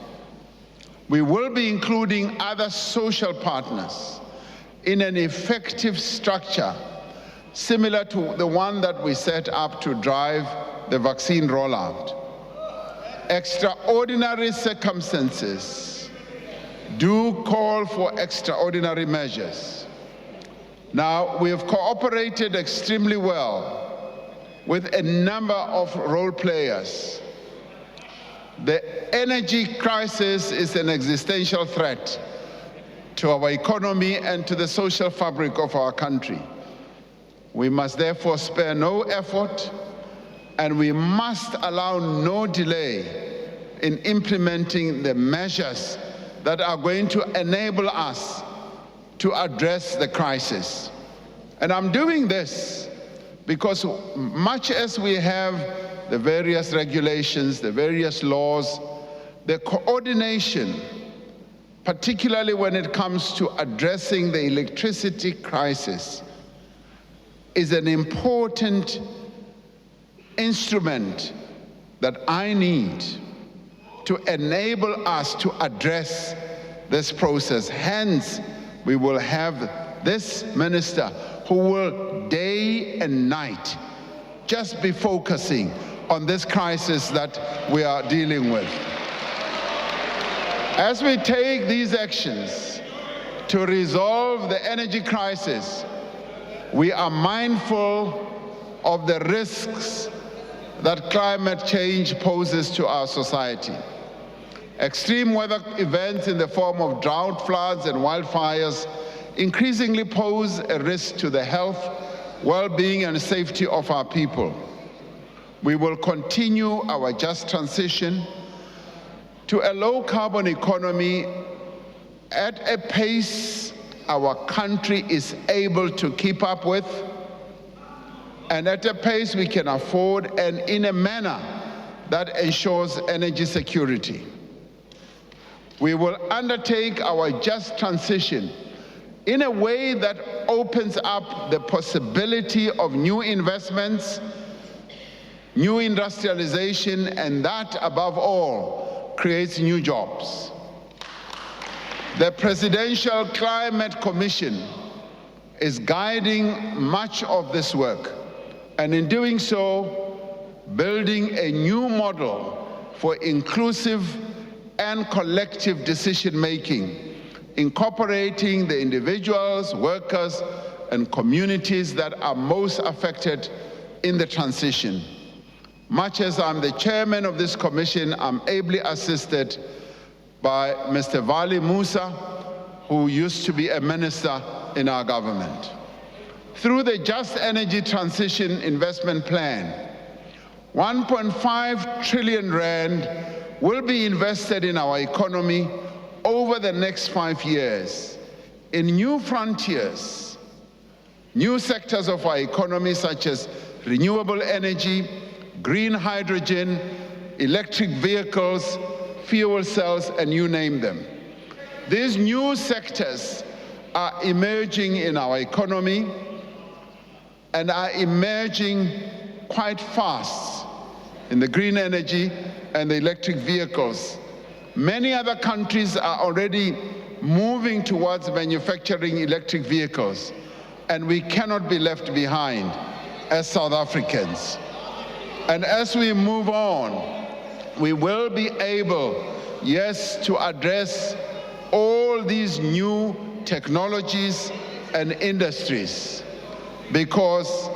We will be including other social partners in an effective structure similar to the one that we set up to drive the vaccine rollout. Extraordinary circumstances do call for extraordinary measures. Now, we have cooperated extremely well with a number of role players. The energy crisis is an existential threat to our economy and to the social fabric of our country. We must therefore spare no effort, and we must allow no delay in implementing the measures that are going to enable us to address the crisis. And I'm doing this because much as we have the various regulations, the various laws, the coordination, particularly when it comes to addressing the electricity crisis, is an important instrument that I need to enable us to address this process. Hence, we will have this minister who will day and night just be focusing on this crisis that we are dealing with. As we take these actions to resolve the energy crisis, we are mindful of the risks that climate change poses to our society. Extreme weather events in the form of drought, floods, and wildfires increasingly pose a risk to the health, well-being, and safety of our people. We will continue our just transition to a low-carbon economy at a pace our country is able to keep up with, and at a pace we can afford, and in a manner that ensures energy security. We will undertake our just transition in a way that opens up the possibility of new investments, new industrialization, and that, above all, creates new jobs. The Presidential Climate Commission is guiding much of this work, and in doing so, building a new model for inclusive and collective decision-making, incorporating the individuals, workers, and communities that are most affected in the transition. Much as I'm the chairman of this commission, I'm ably assisted by Mr. Vali Musa, who used to be a minister in our government. Through the Just Energy Transition Investment Plan, 1.5 trillion rand will be invested in our economy over the next 5 years in new frontiers, new sectors of our economy such as renewable energy, green hydrogen, electric vehicles, fuel cells, and you name them. These new sectors are emerging in our economy and are emerging quite fast in the green energy and the electric vehicles. Many other countries are already moving towards manufacturing electric vehicles, and we cannot be left behind as South Africans. And as we move on, we will be able, yes, to address all these new technologies and industries, because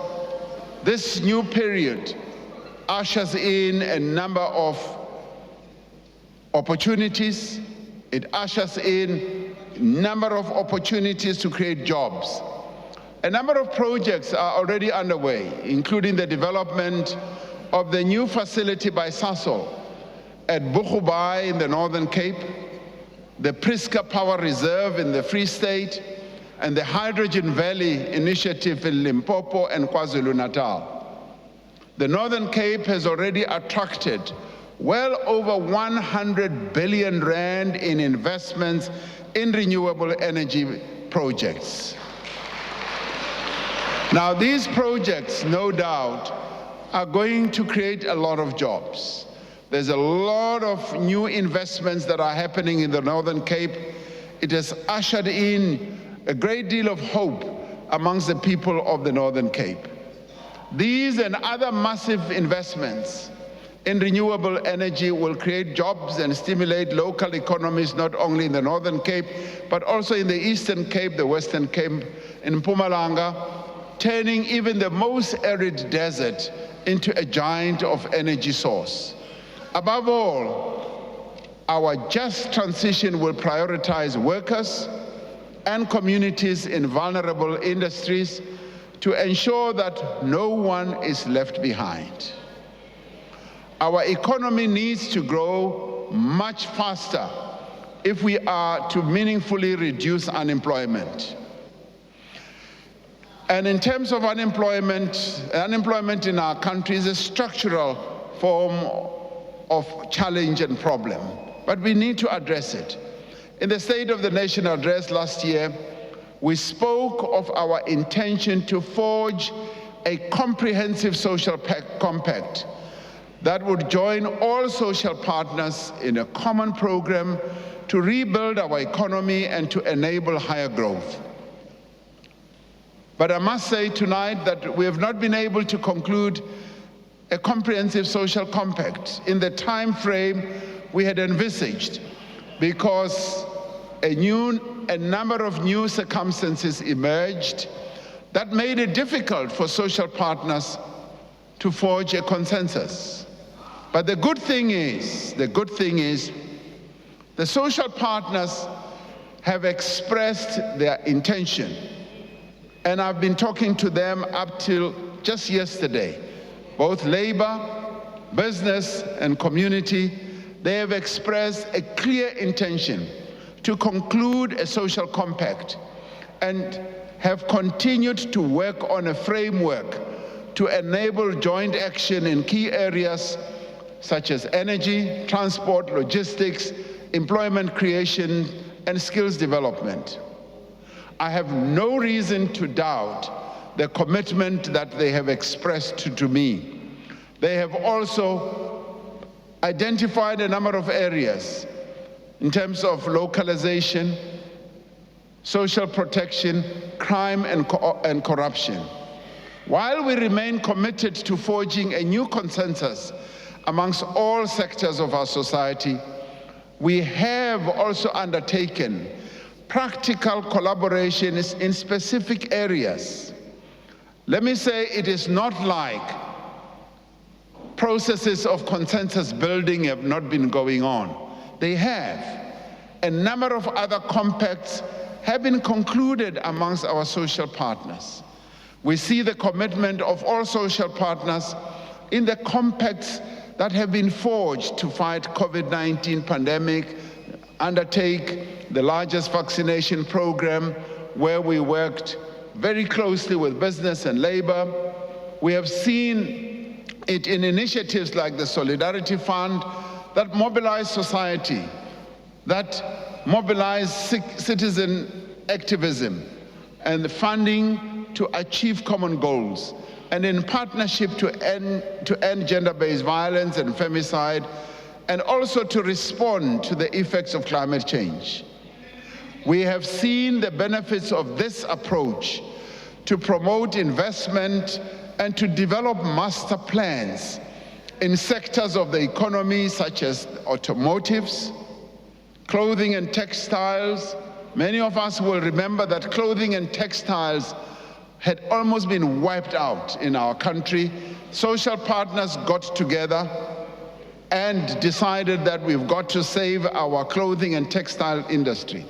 this new period ushers in a number of opportunities. It ushers in a number of opportunities to create jobs. A number of projects are already underway, including the development of the new facility by Sasol at Boegoebaai in the Northern Cape, the Priska Power Reserve in the Free State, and the Hydrogen Valley Initiative in Limpopo and KwaZulu-Natal. The Northern Cape has already attracted well over 100 billion rand in investments in renewable energy projects. Now, these projects, no doubt, are going to create a lot of jobs. There's a lot of new investments that are happening in the Northern Cape. It has ushered in a great deal of hope amongst the people of the Northern Cape. These and other massive investments in renewable energy will create jobs and stimulate local economies, not only in the Northern Cape, but also in the Eastern Cape, the Western Cape, in Mpumalanga, turning even the most arid desert into a giant of energy source. Above all, our just transition will prioritize workers and communities in vulnerable industries to ensure that no one is left behind. Our economy needs to grow much faster if we are to meaningfully reduce unemployment. And in terms of unemployment in our country is a structural form of challenge and problem, but we need to address it. In the State of the Nation address last year, we spoke of our intention to forge a comprehensive social compact that would join all social partners in a common program to rebuild our economy and to enable higher growth. But I must say tonight that we have not been able to conclude a comprehensive social compact in the time frame we had envisaged, because a number of new circumstances emerged that made it difficult for social partners to forge a consensus. But the good thing is, the social partners have expressed their intention, and I've been talking to them up till just yesterday. Both labor, business, and community, they have expressed a clear intention to conclude a social compact and have continued to work on a framework to enable joint action in key areas such as energy, transport, logistics, employment creation, and skills development. I have no reason to doubt the commitment that they have expressed to me. They have also identified a number of areas in terms of localization, social protection, crime, and corruption. While we remain committed to forging a new consensus amongst all sectors of our society, we have also undertaken practical collaborations in specific areas. Let me say, it is not like processes of consensus building have not been going on. They have. A number of other compacts have been concluded amongst our social partners. We see the commitment of all social partners in the compacts that have been forged to fight COVID-19 pandemic, undertake the largest vaccination program where we worked very closely with business and labor. We have seen it in initiatives like the Solidarity Fund that mobilize society, that mobilize citizen activism and the funding to achieve common goals, and in partnership to end gender-based violence and femicide, and also to respond to the effects of climate change. We have seen the benefits of this approach to promote investment and to develop master plans in sectors of the economy such as automotives, clothing and textiles. Many of us will remember that clothing and textiles had almost been wiped out in our country. Social partners got together and decided that we've got to save our clothing and textile industry.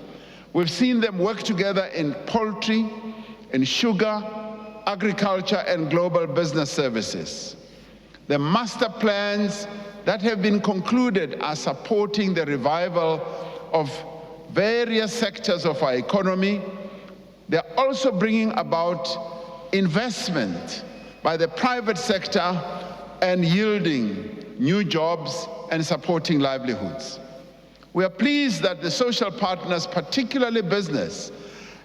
We've seen them work together in poultry, in sugar, agriculture, and global business services. The master plans that have been concluded are supporting the revival of various sectors of our economy. They're also bringing about investment by the private sector and yielding new jobs and supporting livelihoods. We are pleased that the social partners, particularly business,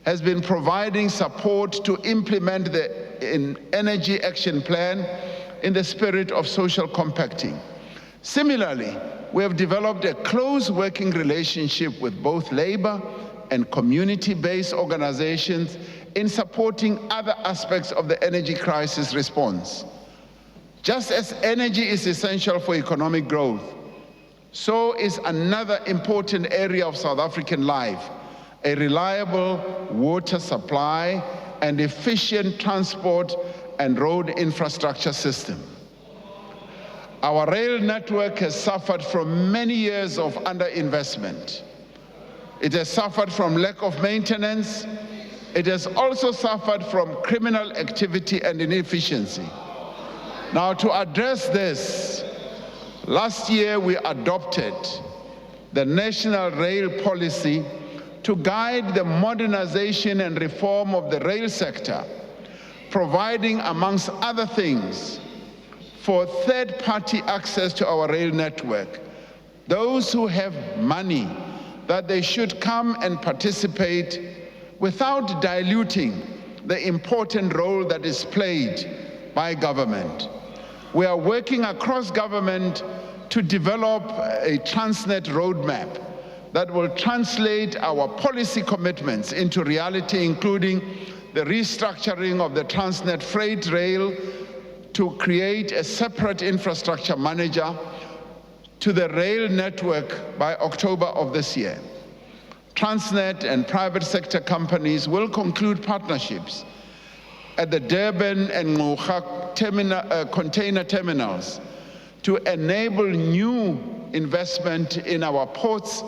has been providing support to implement the Energy Action Plan in the spirit of social compacting. Similarly, we have developed a close working relationship with both labor and community-based organizations in supporting other aspects of the energy crisis response. Just as energy is essential for economic growth, so is another important area of South African life, a reliable water supply and efficient transport and road infrastructure system. Our rail network has suffered from many years of underinvestment. It has suffered from lack of maintenance. It has also suffered from criminal activity and inefficiency. Now, to address this, last year we adopted the National Rail Policy to guide the modernization and reform of the rail sector, providing, amongst other things, for third-party access to our rail network. Those who have money, that they should come and participate without diluting the important role that is played by government. We are working across government to develop a Transnet roadmap that will translate our policy commitments into reality, including the restructuring of the Transnet freight rail to create a separate infrastructure manager to the rail network by October of this year. Transnet and private sector companies will conclude partnerships at the Durban and Ngqura container terminals to enable new investment in our ports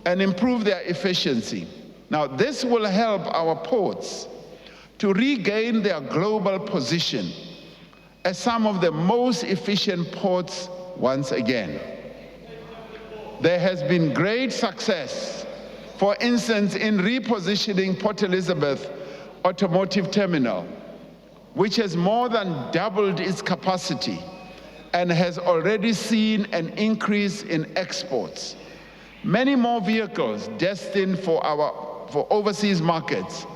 and improve their efficiency. Now, this will help our ports to regain their global position as some of the most efficient ports once again. There has been great success, for instance, in repositioning Port Elizabeth Automotive Terminal, which has more than doubled its capacity and has already seen an increase in exports. Many more vehicles destined for overseas markets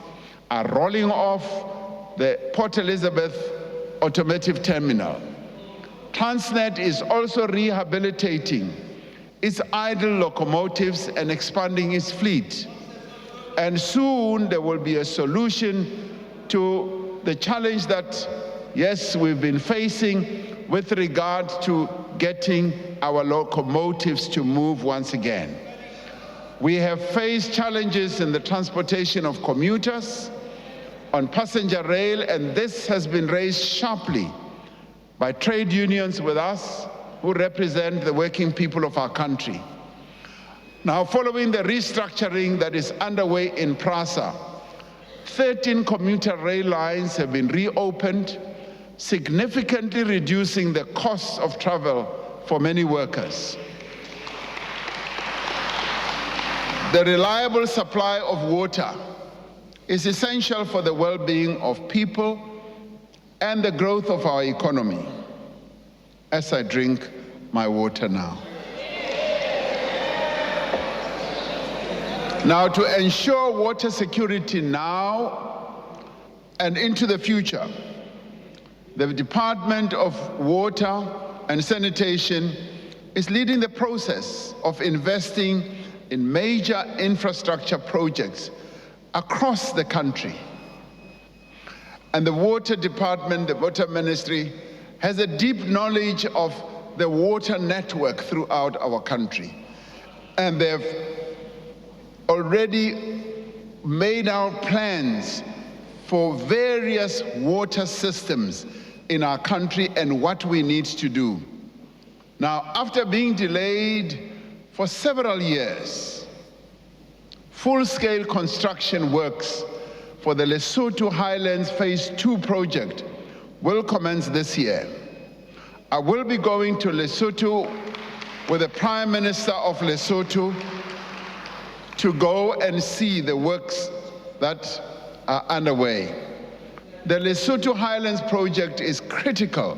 are rolling off the Port Elizabeth Automotive Terminal. Transnet is also rehabilitating its idle locomotives and expanding its fleet. And soon there will be a solution to the challenge that, yes, we've been facing with regard to getting our locomotives to move once again. We have faced challenges in the transportation of commuters on passenger rail, and this has been raised sharply by trade unions with us who represent the working people of our country. Now, following the restructuring that is underway in PRASA, 13 commuter rail lines have been reopened, significantly reducing the cost of travel for many workers. The reliable supply of water is essential for the well-being of people and the growth of our economy. As I drink my water now. Now, to ensure water security now and into the future, the Department of Water and Sanitation is leading the process of investing in major infrastructure projects across the country. And the Water Department, the Water Ministry, has a deep knowledge of the water network throughout our country. And they've already made out plans for various water systems in our country and what we need to do. Now, after being delayed for several years, full-scale construction works for the Lesotho Highlands Phase 2 project will commence this year. I will be going to Lesotho with the Prime Minister of Lesotho to go and see the works that are underway. The Lesotho Highlands project is critical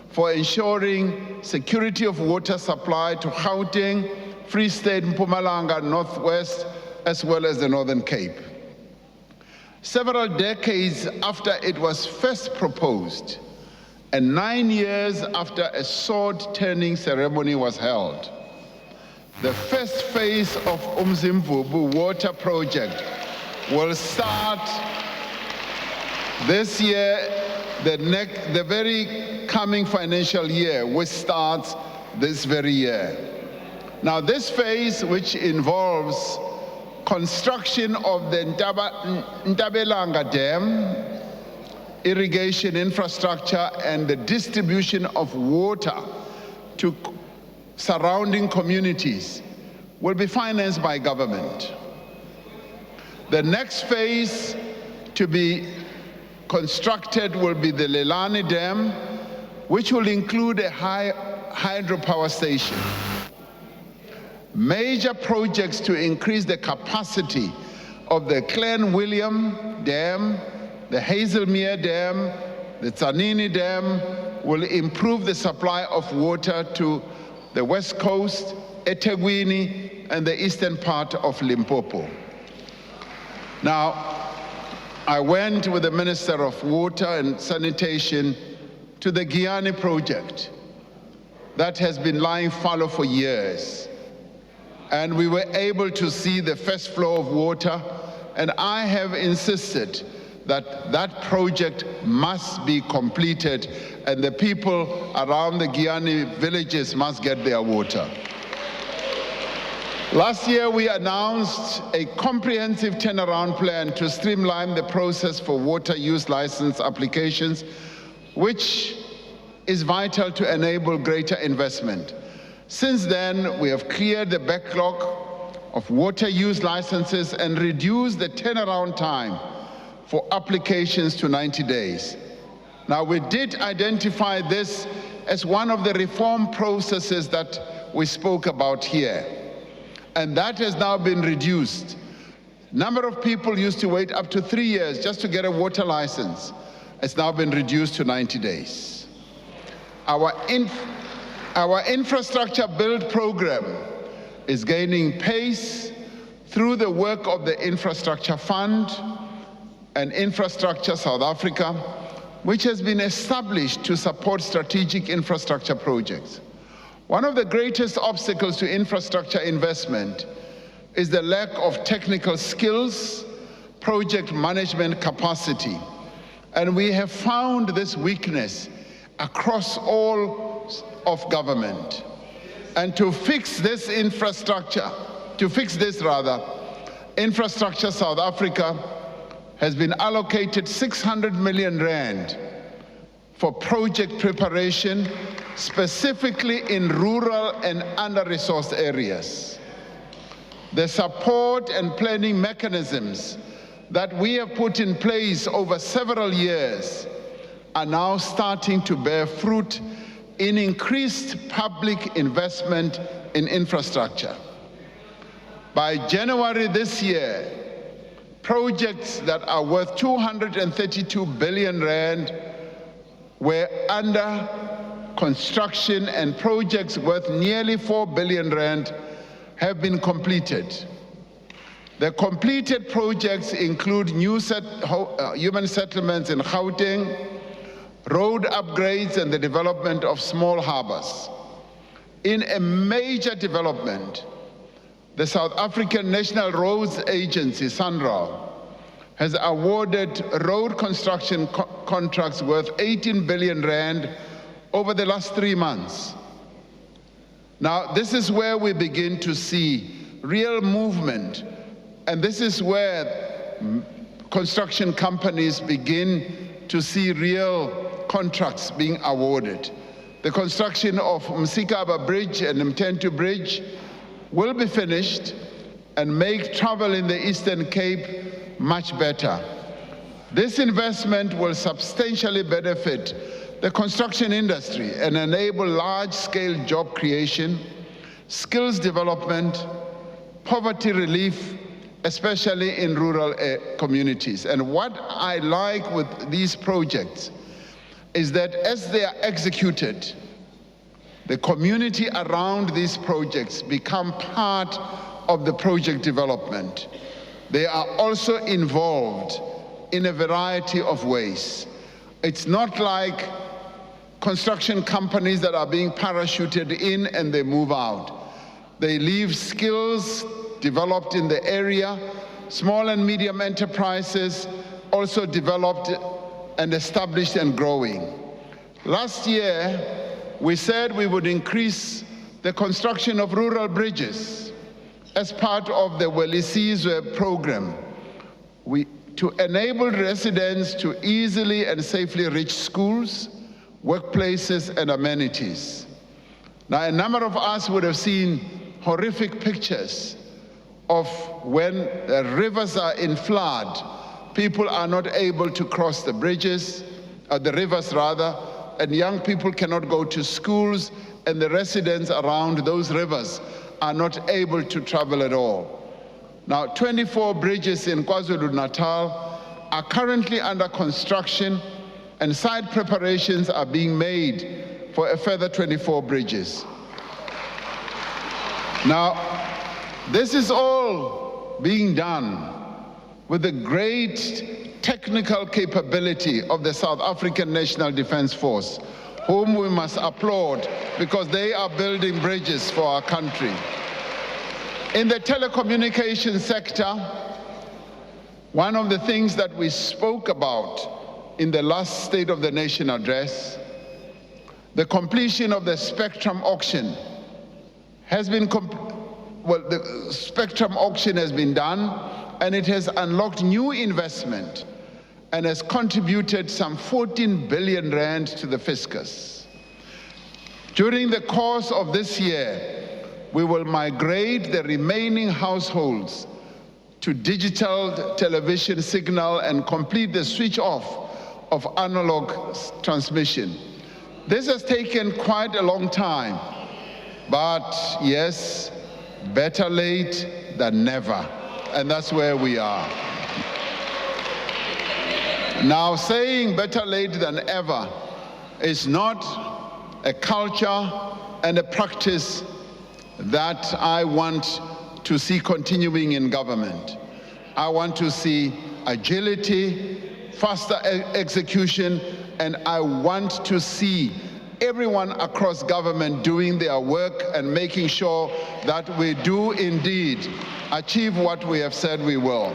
for ensuring security of water supply to Gauteng, Free State, Mpumalanga, Northwest, as well as the Northern Cape. Several decades after it was first proposed, and 9 years after a sword-turning ceremony was held, the first phase of Umzimvubu water project will start this year, the very coming financial year, which starts this very year. Now, this phase, which involves construction of the Ntabelanga Dam, irrigation infrastructure, and the distribution of water to surrounding communities, will be financed by government. The next phase to be constructed will be the Lelani Dam, which will include a hydropower station. Major projects to increase the capacity of the Clan William Dam, the Hazelmere Dam, the Tzanini Dam will improve the supply of water to the West Coast, eThekwini, and the eastern part of Limpopo. Now, I went with the Minister of Water and Sanitation to the Giyani project that has been lying fallow for years. And we were able to see the first flow of water, and I have insisted that that project must be completed and the people around the Giyani villages must get their water. Last year, we announced a comprehensive turnaround plan to streamline the process for water use license applications, which is vital to enable greater investment. Since then, we have cleared the backlog of water use licenses and reduced the turnaround time for applications to 90 days. Now, we did identify this as one of the reform processes that we spoke about here. And that has now been reduced. Number of people used to wait up to 3 years just to get a water license. It's now been reduced to 90 days. Our infrastructure build program is gaining pace through the work of the Infrastructure Fund and Infrastructure South Africa, which has been established to support strategic infrastructure projects. One of the greatest obstacles to infrastructure investment is the lack of technical skills, project management capacity. And we have found this weakness across all of government. And to fix this Infrastructure South Africa has been allocated 600 million rand for project preparation, specifically in rural and under-resourced areas. The support and planning mechanisms that we have put in place over several years are now starting to bear fruit in increased public investment in infrastructure. By January this year, projects that are worth 232 billion rand were under construction, and projects worth nearly 4 billion rand have been completed. The completed projects include new human settlements in Gauteng, road upgrades, and the development of small harbors. In a major development, the South African National Roads Agency, SANRAL, has awarded road construction contracts worth 18 billion rand over the last 3 months. Now, this is where we begin to see real movement, and this is where construction companies begin to see real contracts being awarded. The construction of Msikaba Bridge and Mtentu Bridge will be finished and make travel in the Eastern Cape much better. This investment will substantially benefit the construction industry and enable large-scale job creation, skills development, poverty relief, especially in rural communities. And what I like with these projects is that as they are executed, the community around these projects become part of the project development. They are also involved in a variety of ways. It's not like construction companies that are being parachuted in and they move out. They leave skills developed in the area. Small and medium enterprises also developed and established and growing. Last year, we said we would increase the construction of rural bridges as part of the Welisizwe program to enable residents to easily and safely reach schools, workplaces, and amenities. Now, a number of us would have seen horrific pictures of when the rivers are in flood, people are not able to cross the bridges, the rivers rather, and young people cannot go to schools, and the residents around those rivers are not able to travel at all. Now, 24 bridges in KwaZulu-Natal are currently under construction, and site preparations are being made for a further 24 bridges. Now, this is all being done with the great technical capability of the South African National Defence Force, whom we must applaud because they are building bridges for our country. In the telecommunications sector, one of the things that we spoke about in the last State of the Nation address, the completion of the spectrum auction has been the spectrum auction has been done, and it has unlocked new investment and has contributed some 14 billion rand to the fiscus. During the course of this year, we will migrate the remaining households to digital television signal and complete the switch off of analog transmission. This has taken quite a long time, but yes, better late than never, and that's where we are. Now, saying better late than ever is not a culture and a practice that I want to see continuing in government. I want to see agility, faster execution, and I want to see everyone across government doing their work and making sure that we do indeed achieve what we have said we will.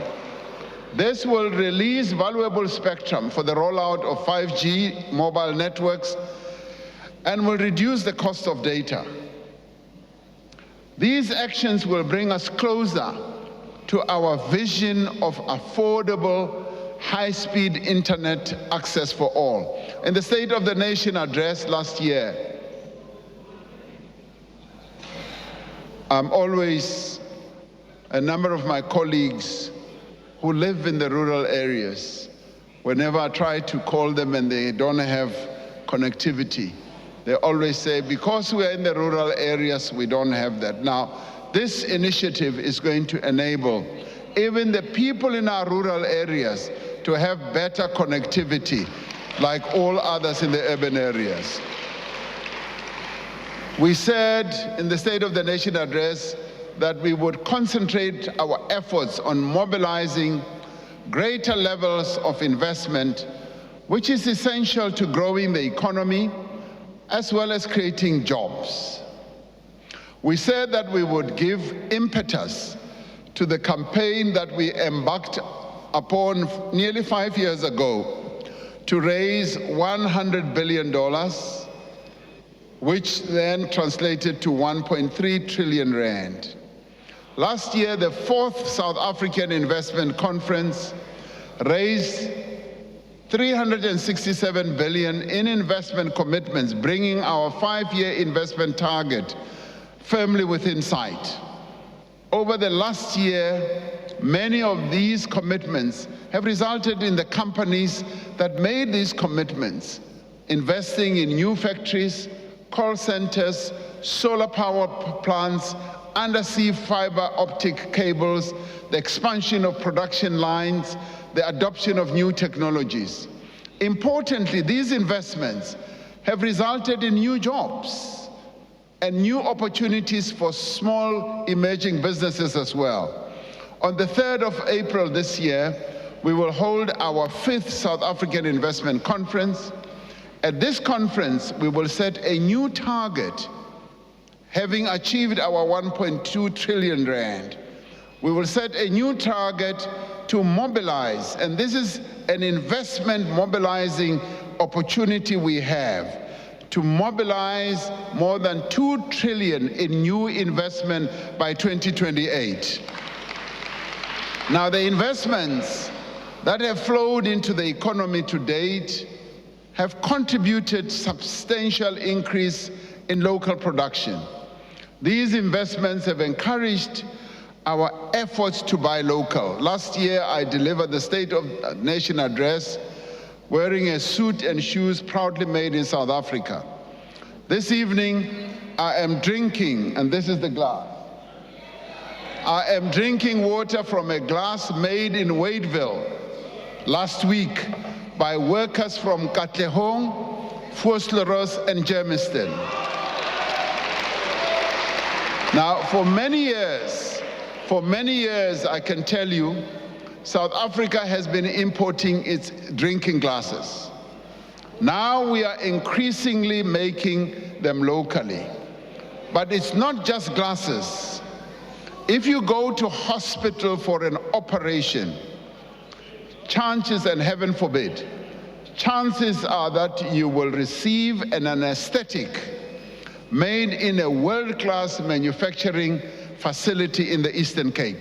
This will release valuable spectrum for the rollout of 5G mobile networks and will reduce the cost of data. These actions will bring us closer to our vision of affordable, high-speed internet access for all. In the State of the Nation address last year, a number of my colleagues who live in the rural areas, whenever I try to call them and they don't have connectivity, they always say, because we are in the rural areas, we don't have that. Now, this initiative is going to enable even the people in our rural areas to have better connectivity like all others in the urban areas. We said in the State of the Nation address that we would concentrate our efforts on mobilizing greater levels of investment, which is essential to growing the economy as well as creating jobs. We said that we would give impetus to the campaign that we embarked upon nearly 5 years ago to raise $100 billion, which then translated to 1.3 trillion rand. Last year, the 4th South African Investment Conference raised 367 billion in investment commitments, bringing our 5-year investment target firmly within sight. Over the last year, many of these commitments have resulted in the companies that made these commitments investing in new factories, call centers, solar power plants, undersea fiber optic cables, the expansion of production lines, the adoption of new technologies. Importantly, these investments have resulted in new jobs and new opportunities for small emerging businesses as well. On the 3rd of April this year, we will hold our 5th South African Investment Conference. At this conference, we will set a new target. Having achieved our 1.2 trillion rand, we will set a new target to mobilize, and this is an investment mobilizing opportunity we have, to mobilize more than 2 trillion in new investment by 2028. Now, the investments that have flowed into the economy to date have contributed substantial increase in local production. These investments have encouraged our efforts to buy local. Last year, I delivered the State of the Nation address wearing a suit and shoes proudly made in South Africa. This evening, I am drinking, and this is the glass. I am drinking water from a glass made in Wadeville last week by workers from Katlehong, Vosloorus, and Germiston. Now, for many years, I can tell you, South Africa has been importing its drinking glasses. Now we are increasingly making them locally. But it's not just glasses. If you go to hospital for an operation, chances, and heaven forbid, chances are that you will receive an anesthetic made in a world-class manufacturing facility in the Eastern Cape.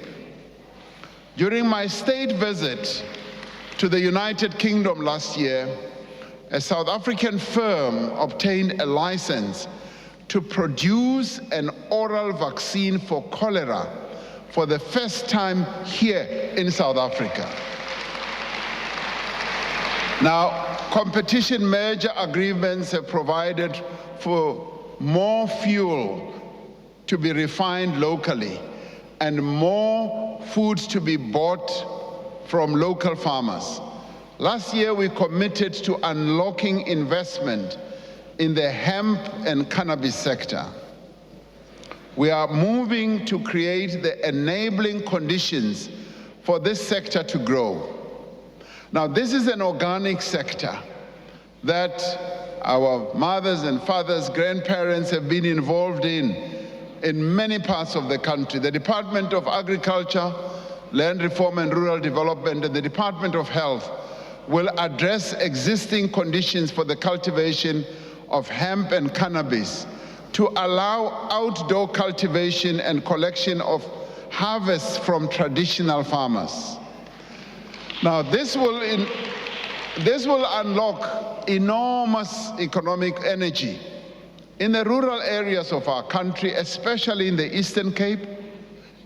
During my state visit to the United Kingdom last year, a South African firm obtained a license to produce an oral vaccine for cholera for the first time here in South Africa. Now, competition merger agreements have provided for more fuel to be refined locally and more foods to be bought from local farmers. Last year, we committed to unlocking investment in the hemp and cannabis sector. We are moving to create the enabling conditions for this sector to grow. Now, this is an organic sector that our mothers and fathers, grandparents have been involved in many parts of the country. The Department of Agriculture, Land Reform and Rural Development, and the Department of Health will address existing conditions for the cultivation of hemp and cannabis to allow outdoor cultivation and collection of harvests from traditional farmers. Now, this will unlock enormous economic energy in the rural areas of our country, especially in the Eastern Cape,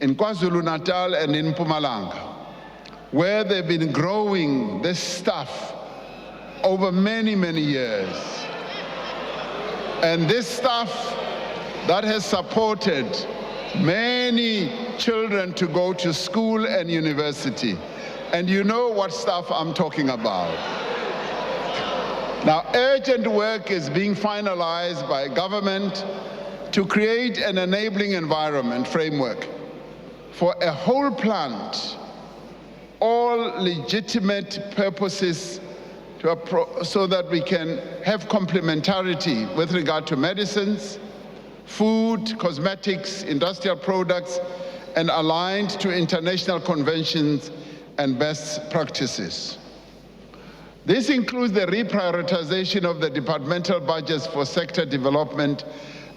in KwaZulu-Natal, and in Mpumalanga, where they've been growing this stuff over many, many years. And this stuff that has supported many children to go to school and university. And you know what stuff I'm talking about. Now, urgent work is being finalized by government to create an enabling environment framework for a whole plant, all legitimate purposes so that we can have complementarity with regard to medicines, food, cosmetics, industrial products, and aligned to international conventions and best practices. This includes the reprioritization of the departmental budgets for sector development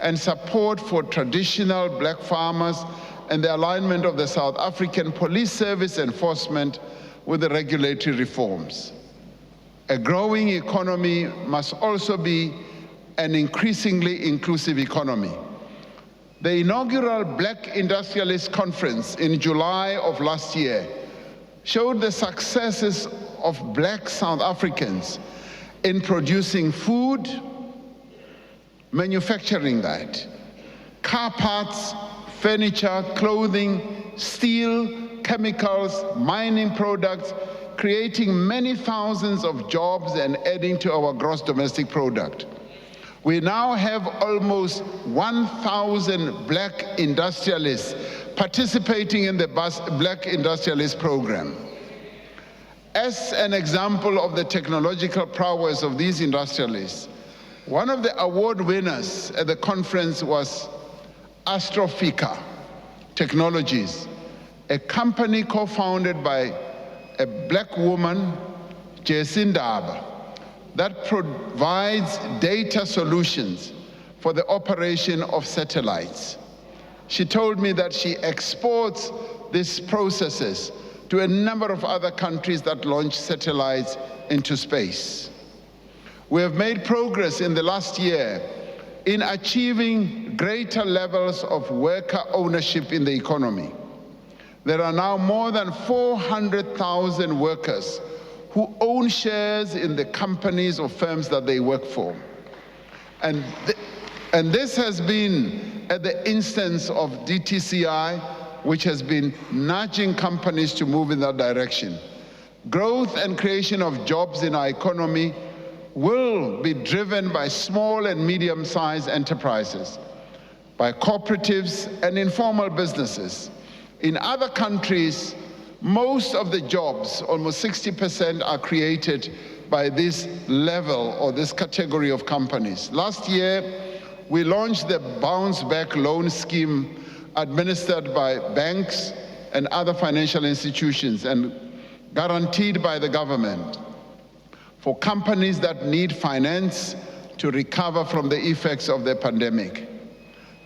and support for traditional black farmers and the alignment of the South African Police Service enforcement with the regulatory reforms. A growing economy must also be an increasingly inclusive economy. The inaugural Black Industrialist Conference in July of last year showed the successes of black South Africans in producing food, manufacturing that, car parts, furniture, clothing, steel, chemicals, mining products, creating many thousands of jobs and adding to our gross domestic product. We now have almost 1,000 black industrialists participating in the Black Industrialist Program. As an example of the technological prowess of these industrialists, one of the award winners at the conference was Astrofika Technologies, a company co-founded by a black woman, Jesindaba, that provides data solutions for the operation of satellites. She told me that she exports these processes to a number of other countries that launch satellites into space. We have made progress in the last year in achieving greater levels of worker ownership in the economy. There are now more than 400,000 workers who own shares in the companies or firms that they work for. And this has been at the instance of DTCI, which has been nudging companies to move in that direction. Growth and creation of jobs in our economy will be driven by small and medium-sized enterprises, by cooperatives and informal businesses. In other countries, most of the jobs, almost 60%, are created by this level or this category of companies. Last year, we launched the Bounce Back Loan Scheme administered by banks and other financial institutions and guaranteed by the government for companies that need finance to recover from the effects of the pandemic.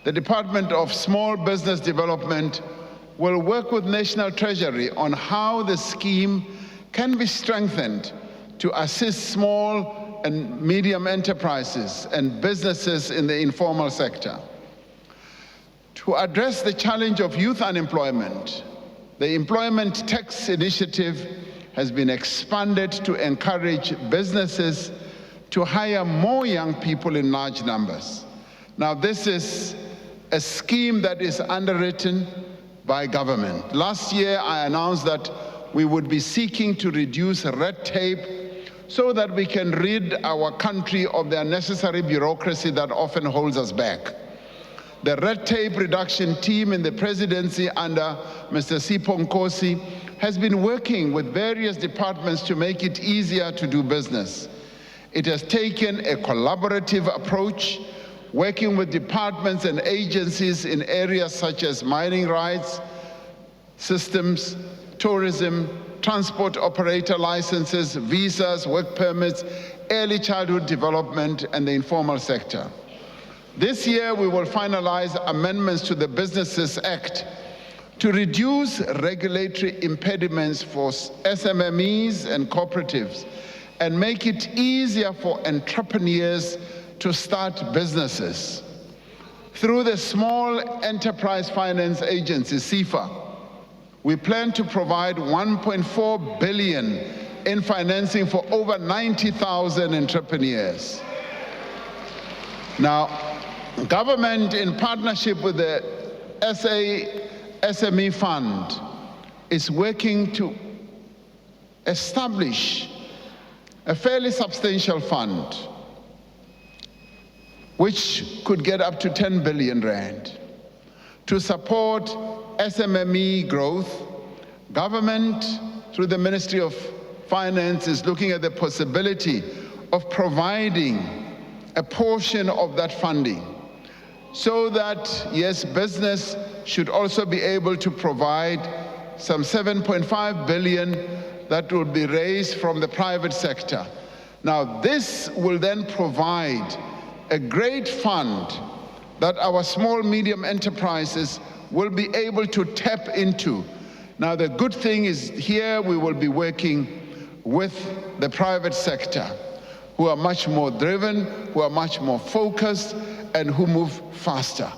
The Department of Small Business Development will work with National Treasury on how the scheme can be strengthened to assist small and medium enterprises and businesses in the informal sector. To address the challenge of youth unemployment, the Employment Tax Initiative has been expanded to encourage businesses to hire more young people in large numbers. Now, this is a scheme that is underwritten by government. Last year, I announced that we would be seeking to reduce red tape so that we can rid our country of the unnecessary bureaucracy that often holds us back. The red tape reduction team in the presidency under Mr. Sipho Nkosi has been working with various departments to make it easier to do business. It has taken a collaborative approach, working with departments and agencies in areas such as mining rights, systems, tourism, transport operator licenses, visas, work permits, early childhood development, and the informal sector. This year, we will finalize amendments to the Businesses Act to reduce regulatory impediments for SMMEs and cooperatives and make it easier for entrepreneurs to start businesses. Through the Small Enterprise Finance Agency, SEFA, we plan to provide 1.4 billion in financing for over 90,000 entrepreneurs. Now, government, in partnership with the SME Fund, is working to establish a fairly substantial fund which could get up to 10 billion rand to support SMME growth. Government, through the Ministry of Finance, is looking at the possibility of providing a portion of that funding so that, yes, business should also be able to provide some 7.5 billion that will be raised from the private sector. Now, this will then provide a great fund that our small, medium enterprises will be able to tap into. Now, the good thing is here we will be working with the private sector, who are much more driven, who are much more focused, and who move faster.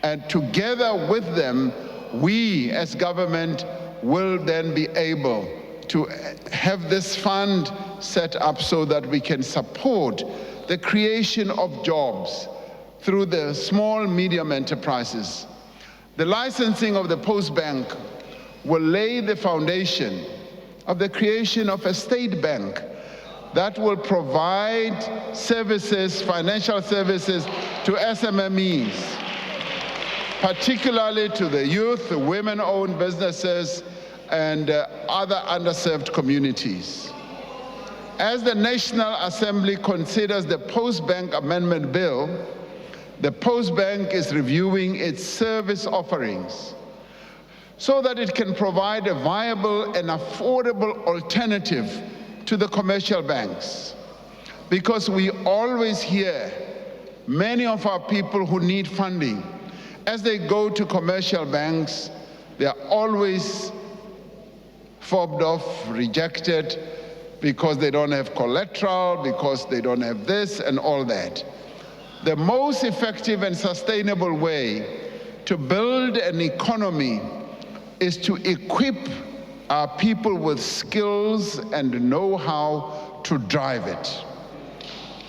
And together with them, we as government will then be able to have this fund set up so that we can support the creation of jobs through the small, medium enterprises. The licensing of the Post Bank will lay the foundation of the creation of a state bank that will provide services, financial services to SMMEs, particularly to the youth, the women-owned businesses, and other underserved communities. As the National Assembly considers the Post Bank Amendment Bill, the Post Bank is reviewing its service offerings so that it can provide a viable and affordable alternative to the commercial banks. Because we always hear many of our people who need funding, as they go to commercial banks, they are always fobbed off, rejected, because they don't have collateral, because they don't have this and all that. The most effective and sustainable way to build an economy is to equip our people with skills and know-how to drive it.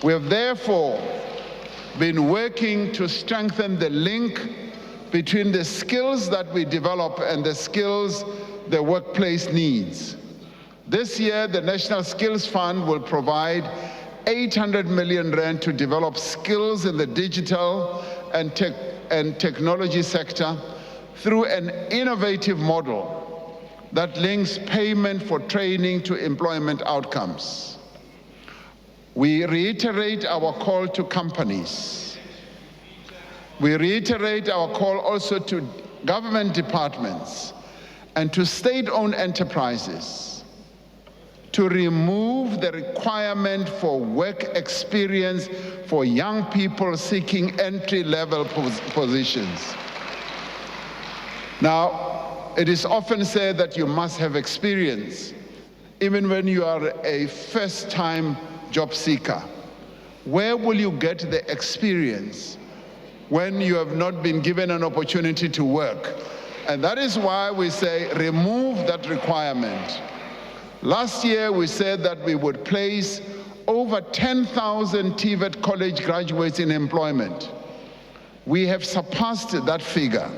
We have therefore been working to strengthen the link between the skills that we develop and the skills the workplace needs. This year, the National Skills Fund will provide 800 million rand to develop skills in the digital and technology sector through an innovative model that links payment for training to employment outcomes. We reiterate our call to companies. We reiterate our call also to government departments and to state-owned enterprises to remove the requirement for work experience for young people seeking entry-level positions. Now, it is often said that you must have experience, even when you are a first-time job seeker. Where will you get the experience when you have not been given an opportunity to work? And that is why we say remove that requirement. Last year, we said that we would place over 10,000 TVET college graduates in employment. We have surpassed that figure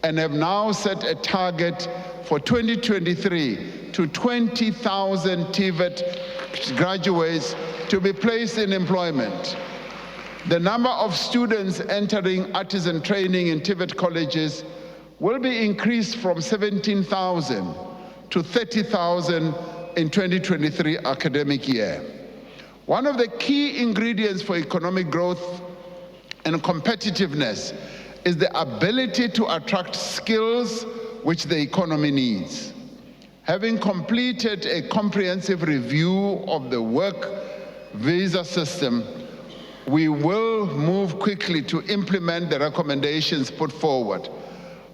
and have now set a target for 2023 to 20,000 TVET graduates to be placed in employment. The number of students entering artisan training in TVET colleges will be increased from 17,000 to 30,000 in 2023 academic year. One of the key ingredients for economic growth and competitiveness is the ability to attract skills which the economy needs. Having completed a comprehensive review of the work visa system, we will move quickly to implement the recommendations put forward.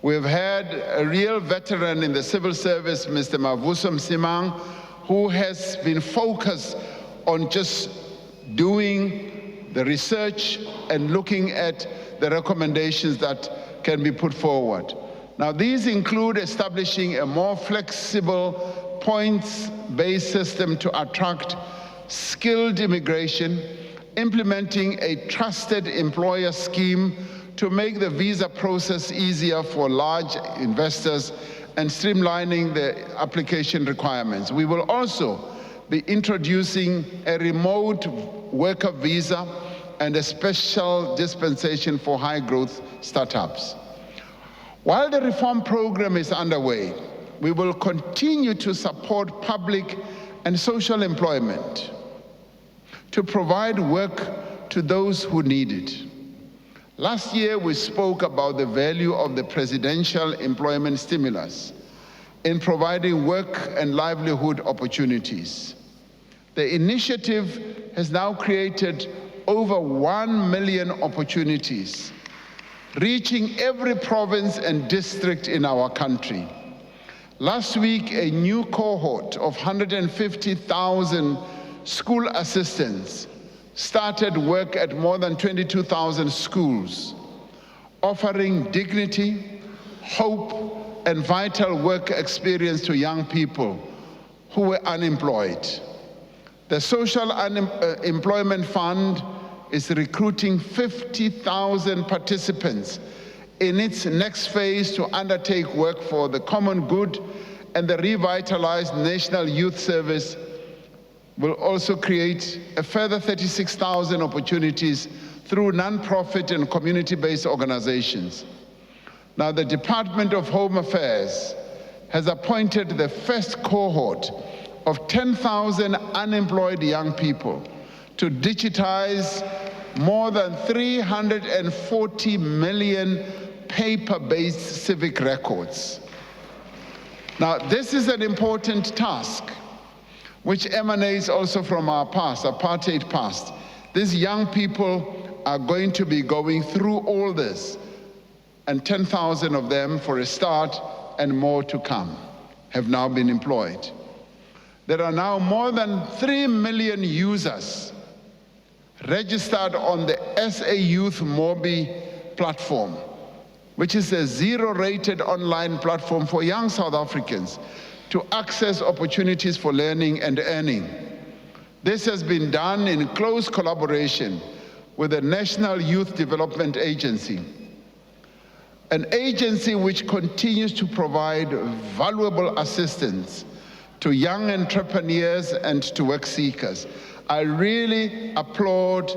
We've had a real veteran in the civil service, Mr. Mavuso Msimang, who has been focused on just doing the research and looking at the recommendations that can be put forward. Now, these include establishing a more flexible points-based system to attract skilled immigration, implementing a trusted employer scheme to make the visa process easier for large investors and streamlining the application requirements. We will also be introducing a remote worker visa and a special dispensation for high-growth startups. While the reform program is underway, we will continue to support public and social employment to provide work to those who need it. Last year, we spoke about the value of the presidential employment stimulus in providing work and livelihood opportunities. The initiative has now created over 1 million opportunities, reaching every province and district in our country. Last week, a new cohort of 150,000 school assistants started work at more than 22,000 schools, offering dignity, hope, and vital work experience to young people who were unemployed. The Social Employment Fund is recruiting 50,000 participants in its next phase to undertake work for the common good, and the revitalized National Youth Service will also create a further 36,000 opportunities through non-profit and community-based organizations. Now, the Department of Home Affairs has appointed the first cohort of 10,000 unemployed young people to digitize more than 340 million paper-based civic records. Now, this is an important task which emanates also from our past, apartheid past. These young people are going to be going through all this, and 10,000 of them, for a start, and more to come, have now been employed. There are now more than 3 million users registered on the SA Youth Mobi platform, which is a zero-rated online platform for young South Africans to access opportunities for learning and earning. This has been done in close collaboration with the National Youth Development Agency, an agency which continues to provide valuable assistance to young entrepreneurs and to work seekers. I really applaud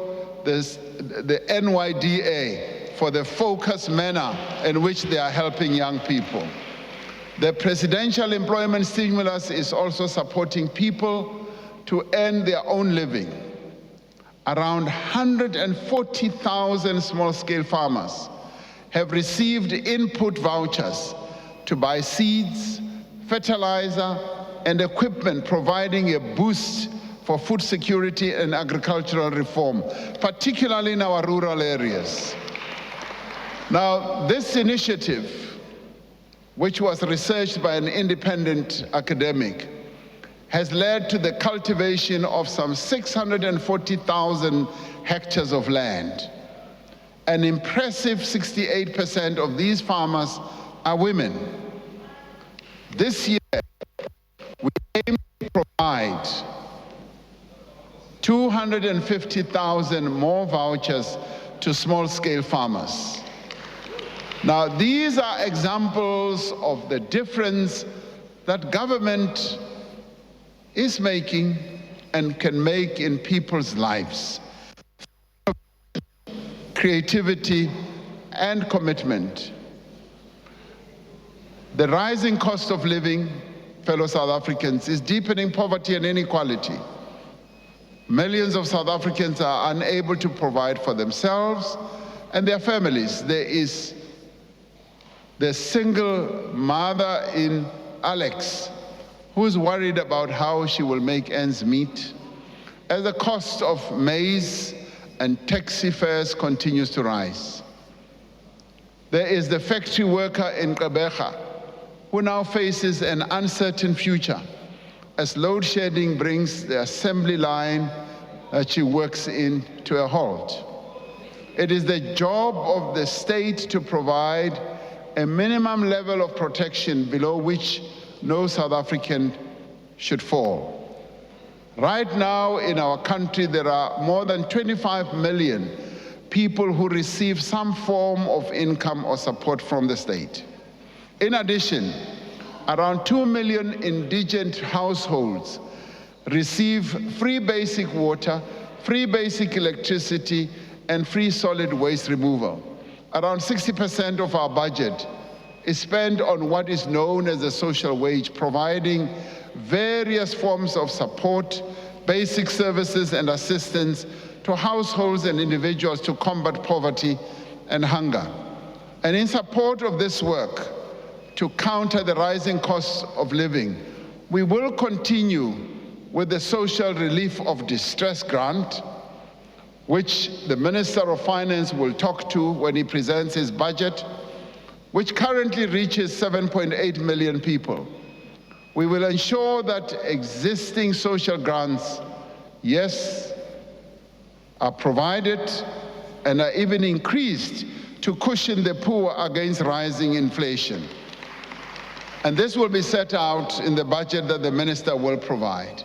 the NYDA for the focused manner in which they are helping young people. The presidential employment stimulus is also supporting people to earn their own living. Around 140,000 small-scale farmers have received input vouchers to buy seeds, fertilizer, and equipment, providing a boost for food security and agricultural reform, particularly in our rural areas. Now, this initiative, which was researched by an independent academic, has led to the cultivation of some 640,000 hectares of land. An impressive 68% of these farmers are women. This year, we aim to provide 250,000 more vouchers to small-scale farmers. Now, these are examples of the difference that government is making and can make in people's lives. Creativity and commitment. The rising cost of living, fellow South Africans, is deepening poverty and inequality. Millions of South Africans are unable to provide for themselves and their families. There is the single mother in Alex who's worried about how she will make ends meet as the cost of maize and taxi fares continues to rise. There is the factory worker in Gqeberha who now faces an uncertain future as load shedding brings the assembly line that she works in to a halt. It is the job of the state to provide a minimum level of protection below which no South African should fall. Right now in our country, there are more than 25 million people who receive some form of income or support from the state. In addition, around 2 million indigent households receive free basic water, free basic electricity, and free solid waste removal. Around 60% of our budget is spent on what is known as the social wage, providing various forms of support, basic services and assistance to households and individuals to combat poverty and hunger. And in support of this work, to counter the rising costs of living, we will continue with the Social Relief of Distress Grant, which the Minister of Finance will talk to when he presents his budget, which currently reaches 7.8 million people. We will ensure that existing social grants, yes, are provided and are even increased to cushion the poor against rising inflation. And this will be set out in the budget that the minister will provide.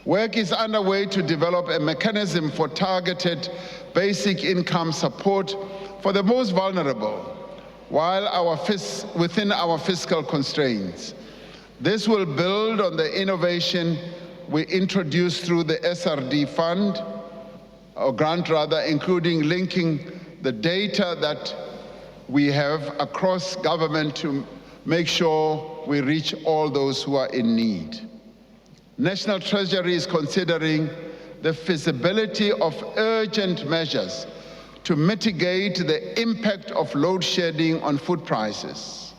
Work is underway to develop a mechanism for targeted basic income support for the most vulnerable, within our fiscal constraints. This will build on the innovation we introduced through the SRD fund, or grant rather, including linking the data that we have across government to make sure we reach all those who are in need. National Treasury is considering the feasibility of urgent measures to mitigate the impact of load shedding on food prices.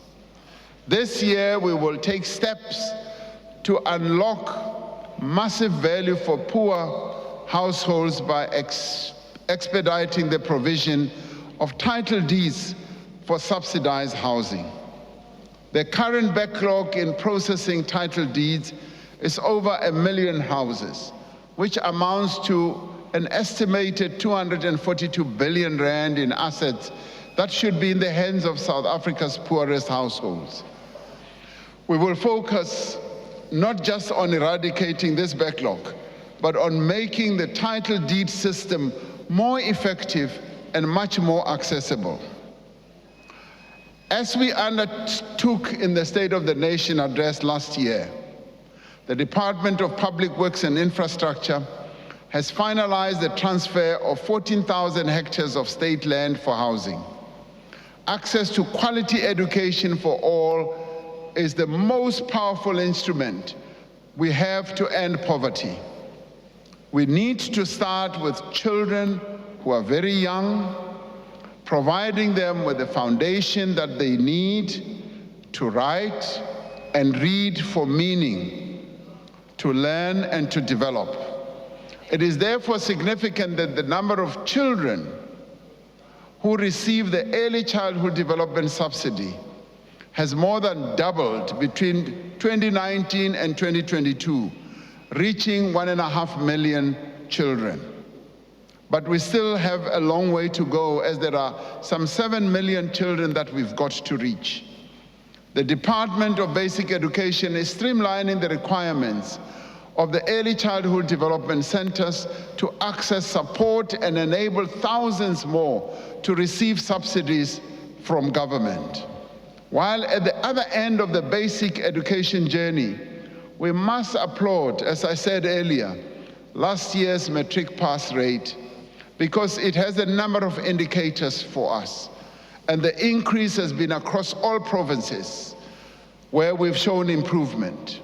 This year, we will take steps to unlock massive value for poor households by expediting the provision of title deeds for subsidized housing. The current backlog in processing title deeds is over 1 million houses, which amounts to an estimated 242 billion rand in assets that should be in the hands of South Africa's poorest households. We will focus not just on eradicating this backlog, but on making the title deed system more effective and much more accessible. As we undertook in the State of the Nation address last year, the Department of Public Works and Infrastructure has finalized the transfer of 14,000 hectares of state land for housing. Access to quality education for all is the most powerful instrument we have to end poverty. We need to start with children who are very young, providing them with the foundation that they need to write and read for meaning, to learn and to develop. It is therefore significant that the number of children who receive the Early Childhood Development Subsidy has more than doubled between 2019 and 2022, reaching 1.5 million children. But we still have a long way to go, as there are some 7 million children that we've got to reach. The Department of Basic Education is streamlining the requirements of the Early Childhood Development Centers to access support and enable thousands more to receive subsidies from government. While at the other end of the basic education journey, we must applaud, as I said earlier, last year's matric pass rate, because it has a number of indicators for us. And the increase has been across all provinces where we've shown improvement.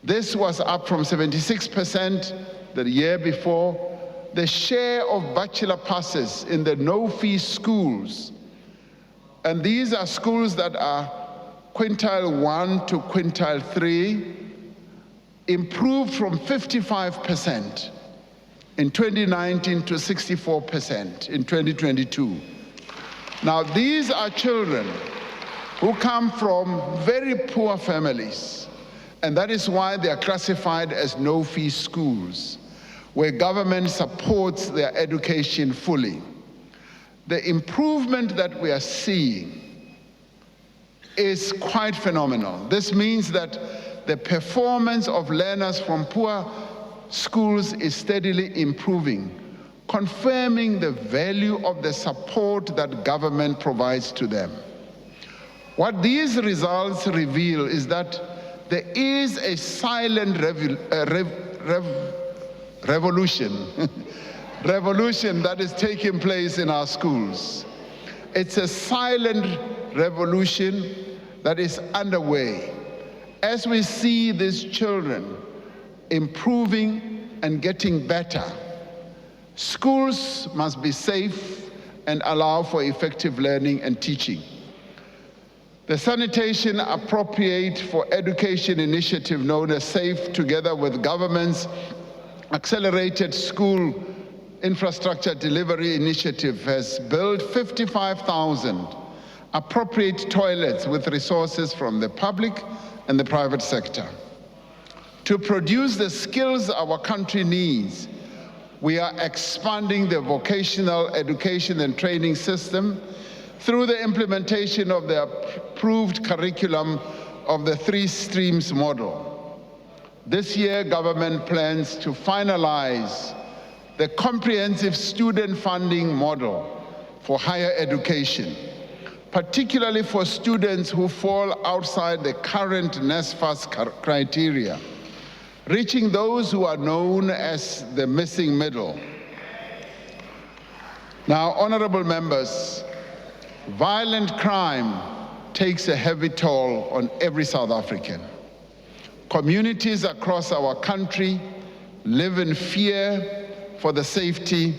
This was up from 76% the year before. The share of bachelor passes in the no-fee schools, and these are schools that are quintile 1 to quintile 3, improved from 55% in 2019 to 64% in 2022. Now, these are children who come from very poor families, and that is why they are classified as no-fee schools, where government supports their education fully. The improvement that we are seeing is quite phenomenal. This means that the performance of learners from poor schools is steadily improving, confirming the value of the support that government provides to them. What these results reveal is that there is a silent revolution that is taking place in our schools. It's a silent revolution that is underway. As we see these children improving and getting better, schools must be safe and allow for effective learning and teaching. The Sanitation Appropriate for Education initiative, known as SAFE, together with government's Accelerated School Infrastructure Delivery Initiative, has built 55,000 appropriate toilets with resources from the public and the private sector. To produce the skills our country needs, we are expanding the vocational education and training system through the implementation of the approved curriculum of the 3 streams model. This year, government plans to finalize the comprehensive student funding model for higher education, particularly for students who fall outside the current NSFAS criteria, reaching those who are known as the missing middle. Now, honorable members, violent crime takes a heavy toll on every South African. Communities across our country live in fear for the safety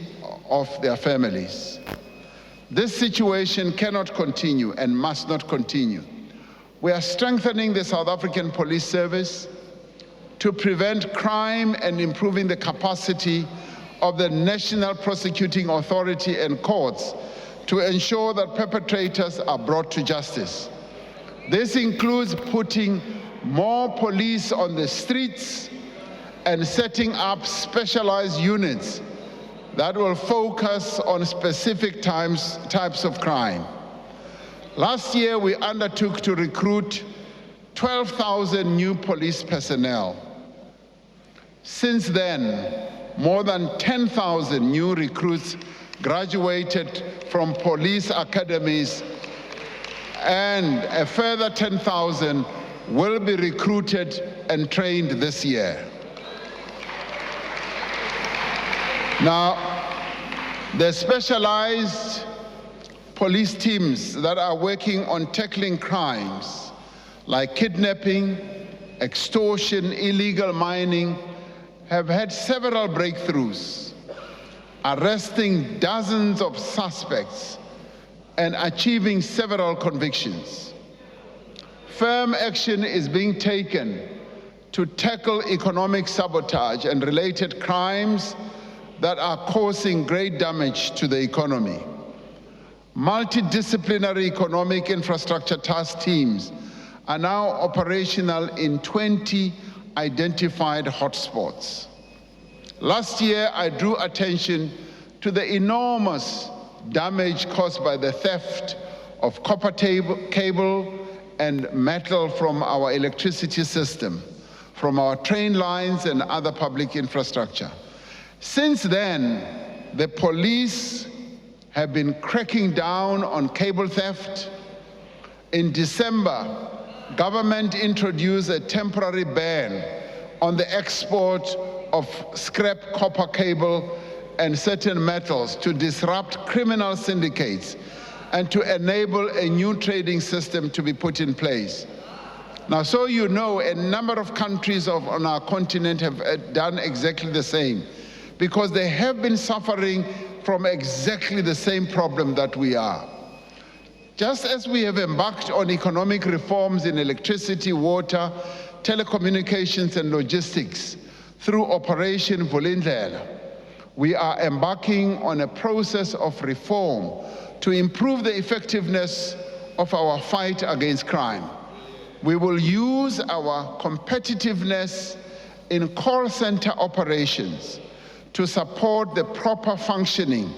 of their families. This situation cannot continue and must not continue. We are strengthening the South African Police Service to prevent crime and improving the capacity of the National Prosecuting Authority and courts to ensure that perpetrators are brought to justice. This includes putting more police on the streets and setting up specialized units that will focus on specific types of crime. Last year, we undertook to recruit 12,000 new police personnel. Since then, more than 10,000 new recruits graduated from police academies, and a further 10,000 will be recruited and trained this year. Now, the specialized police teams that are working on tackling crimes like kidnapping, extortion, illegal mining have had several breakthroughs, arresting dozens of suspects and achieving several convictions. Firm action is being taken to tackle economic sabotage and related crimes that are causing great damage to the economy. Multidisciplinary economic infrastructure task teams are now operational in 20 identified hotspots. Last year, I drew attention to the enormous damage caused by the theft of copper cable and metal from our electricity system, from our train lines and other public infrastructure. Since then, the police have been cracking down on cable theft. In December, government introduced a temporary ban on the export of scrap copper cable and certain metals to disrupt criminal syndicates and to enable a new trading system to be put in place. Now, so you know, a number of countries on our continent have done exactly the same, because they have been suffering from exactly the same problem that we are. Just as we have embarked on economic reforms in electricity, water, telecommunications, and logistics through Operation Vulindlela, we are embarking on a process of reform to improve the effectiveness of our fight against crime. We will use our competitiveness in call center operations to support the proper functioning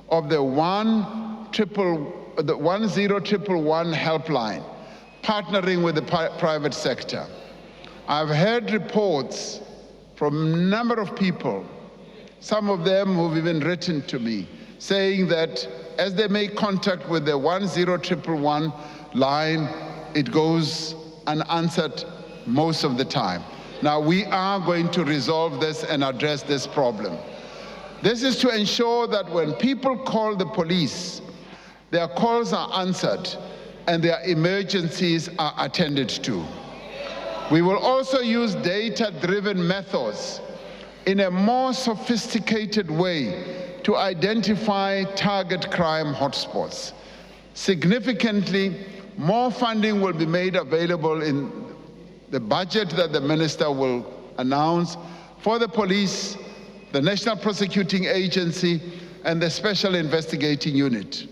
of the 10111 helpline, partnering with the private sector. I've heard reports from a number of people, some of them who've even written to me, saying that as they make contact with the 10111 line, it goes unanswered most of the time. Now, we are going to resolve this and address this problem. This is to ensure that when people call the police, their calls are answered and their emergencies are attended to. We will also use data-driven methods in a more sophisticated way to identify target crime hotspots. Significantly, more funding will be made available in the budget that the minister will announce for the police, the National Prosecuting Agency, and the Special Investigating Unit.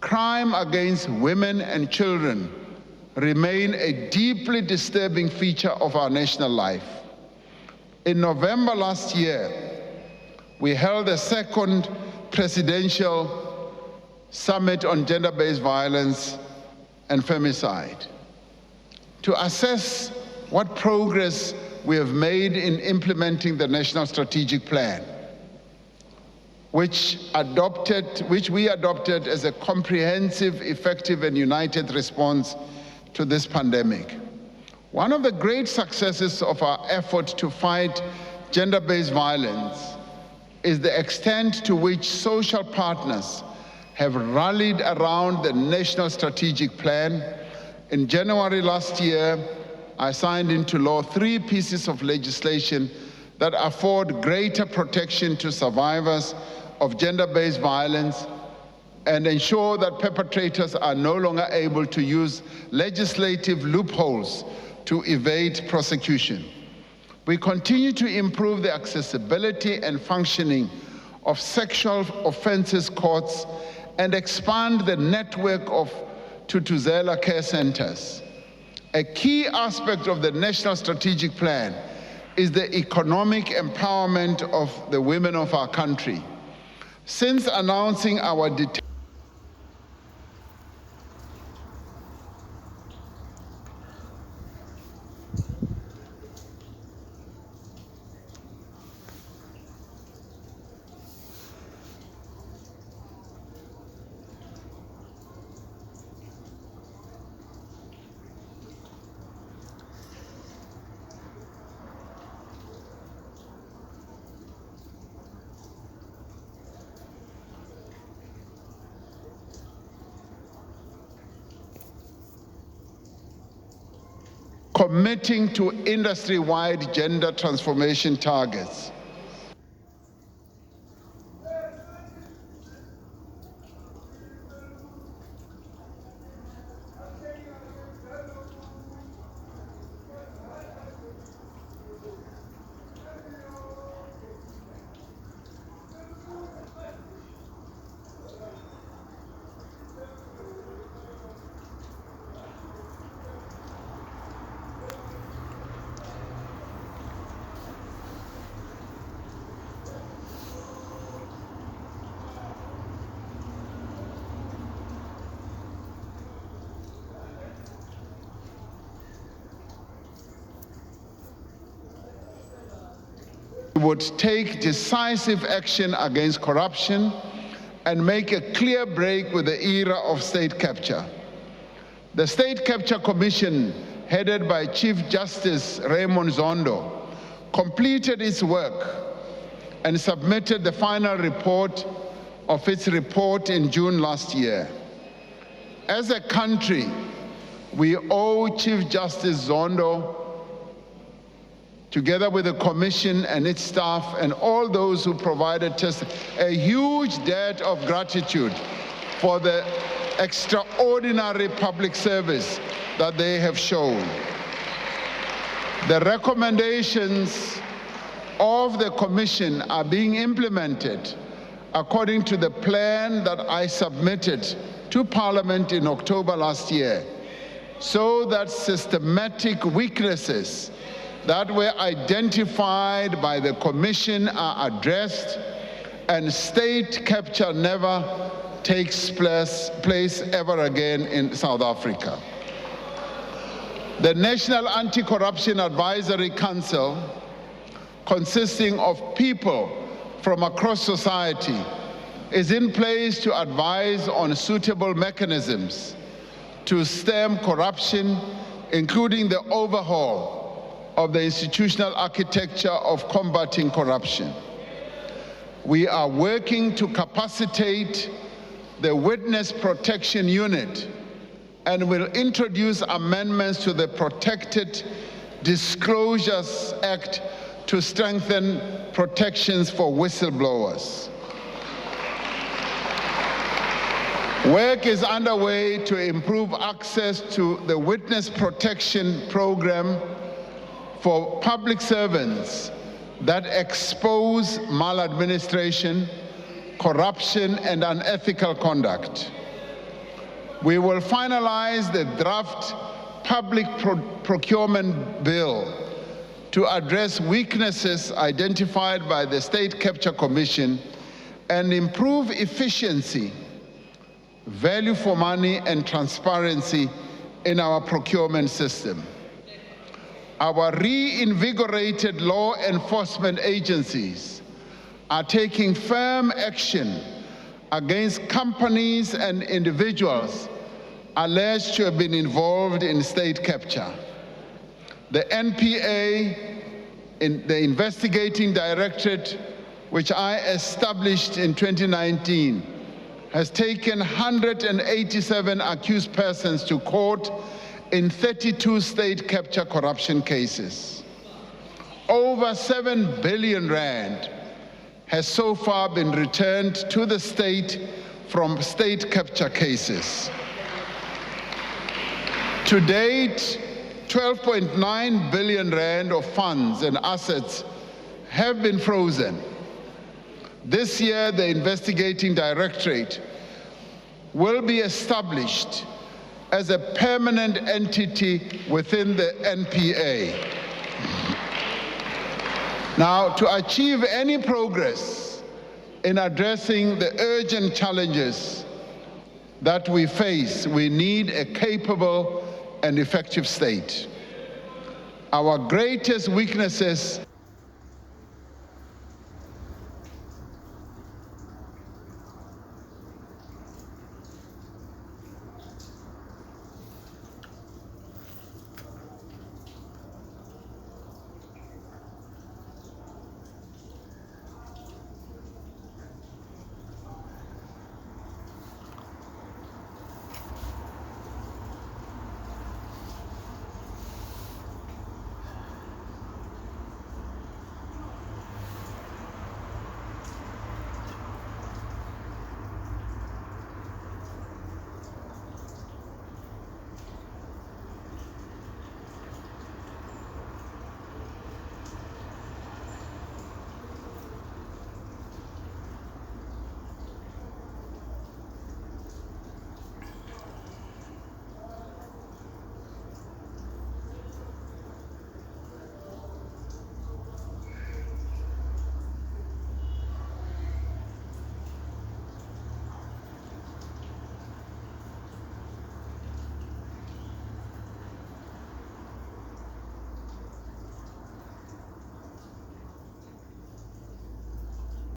Crime against women and children remain a deeply disturbing feature of our national life. In November last year, we held a second presidential summit on gender-based violence and femicide to assess what progress we have made in implementing the National Strategic Plan. which we adopted as a comprehensive, effective, and united response to this pandemic. One of the great successes of our effort to fight gender-based violence is the extent to which social partners have rallied around the National Strategic Plan. In January last year, I signed into law 3 pieces of legislation that afford greater protection to survivors of gender-based violence and ensure that perpetrators are no longer able to use legislative loopholes to evade prosecution. We continue to improve the accessibility and functioning of sexual offences courts and expand the network of Thuthuzela care centers. A key aspect of the National Strategic Plan is the economic empowerment of the women of our country. Since announcing our committing to industry-wide gender transformation targets. Would take decisive action against corruption and make a clear break with the era of state capture. The State Capture Commission, headed by Chief Justice Raymond Zondo, completed its work and submitted the final report of its report in June last year. As a country, we owe Chief Justice Zondo, together with the Commission and its staff and all those who provided testimony, a huge debt of gratitude for the extraordinary public service that they have shown. The recommendations of the Commission are being implemented according to the plan that I submitted to Parliament in October last year, so that systematic weaknesses that were identified by the Commission are addressed and state capture never takes place ever again in South Africa. The National Anti-Corruption Advisory Council, consisting of people from across society, is in place to advise on suitable mechanisms to stem corruption, including the overhaul of the institutional architecture of combating corruption. We are working to capacitate the Witness Protection Unit and will introduce amendments to the Protected Disclosures Act to strengthen protections for whistleblowers. Work is underway to improve access to the Witness Protection Program for public servants that expose maladministration, corruption, and unethical conduct. We will finalize the draft public procurement bill to address weaknesses identified by the State Capture Commission and improve efficiency, value for money, and transparency in our procurement system. Our reinvigorated law enforcement agencies are taking firm action against companies and individuals alleged to have been involved in state capture. The NPA, the investigating directorate, which I established in 2019, has taken 187 accused persons to court in 32 state capture corruption cases. Over 7 billion rand has so far been returned to the state from state capture cases. To date, 12.9 billion rand of funds and assets have been frozen. This year, the investigating directorate will be established as a permanent entity within the NPA. Now, to achieve any progress in addressing the urgent challenges that we face, we need a capable and effective state. Our greatest weaknesses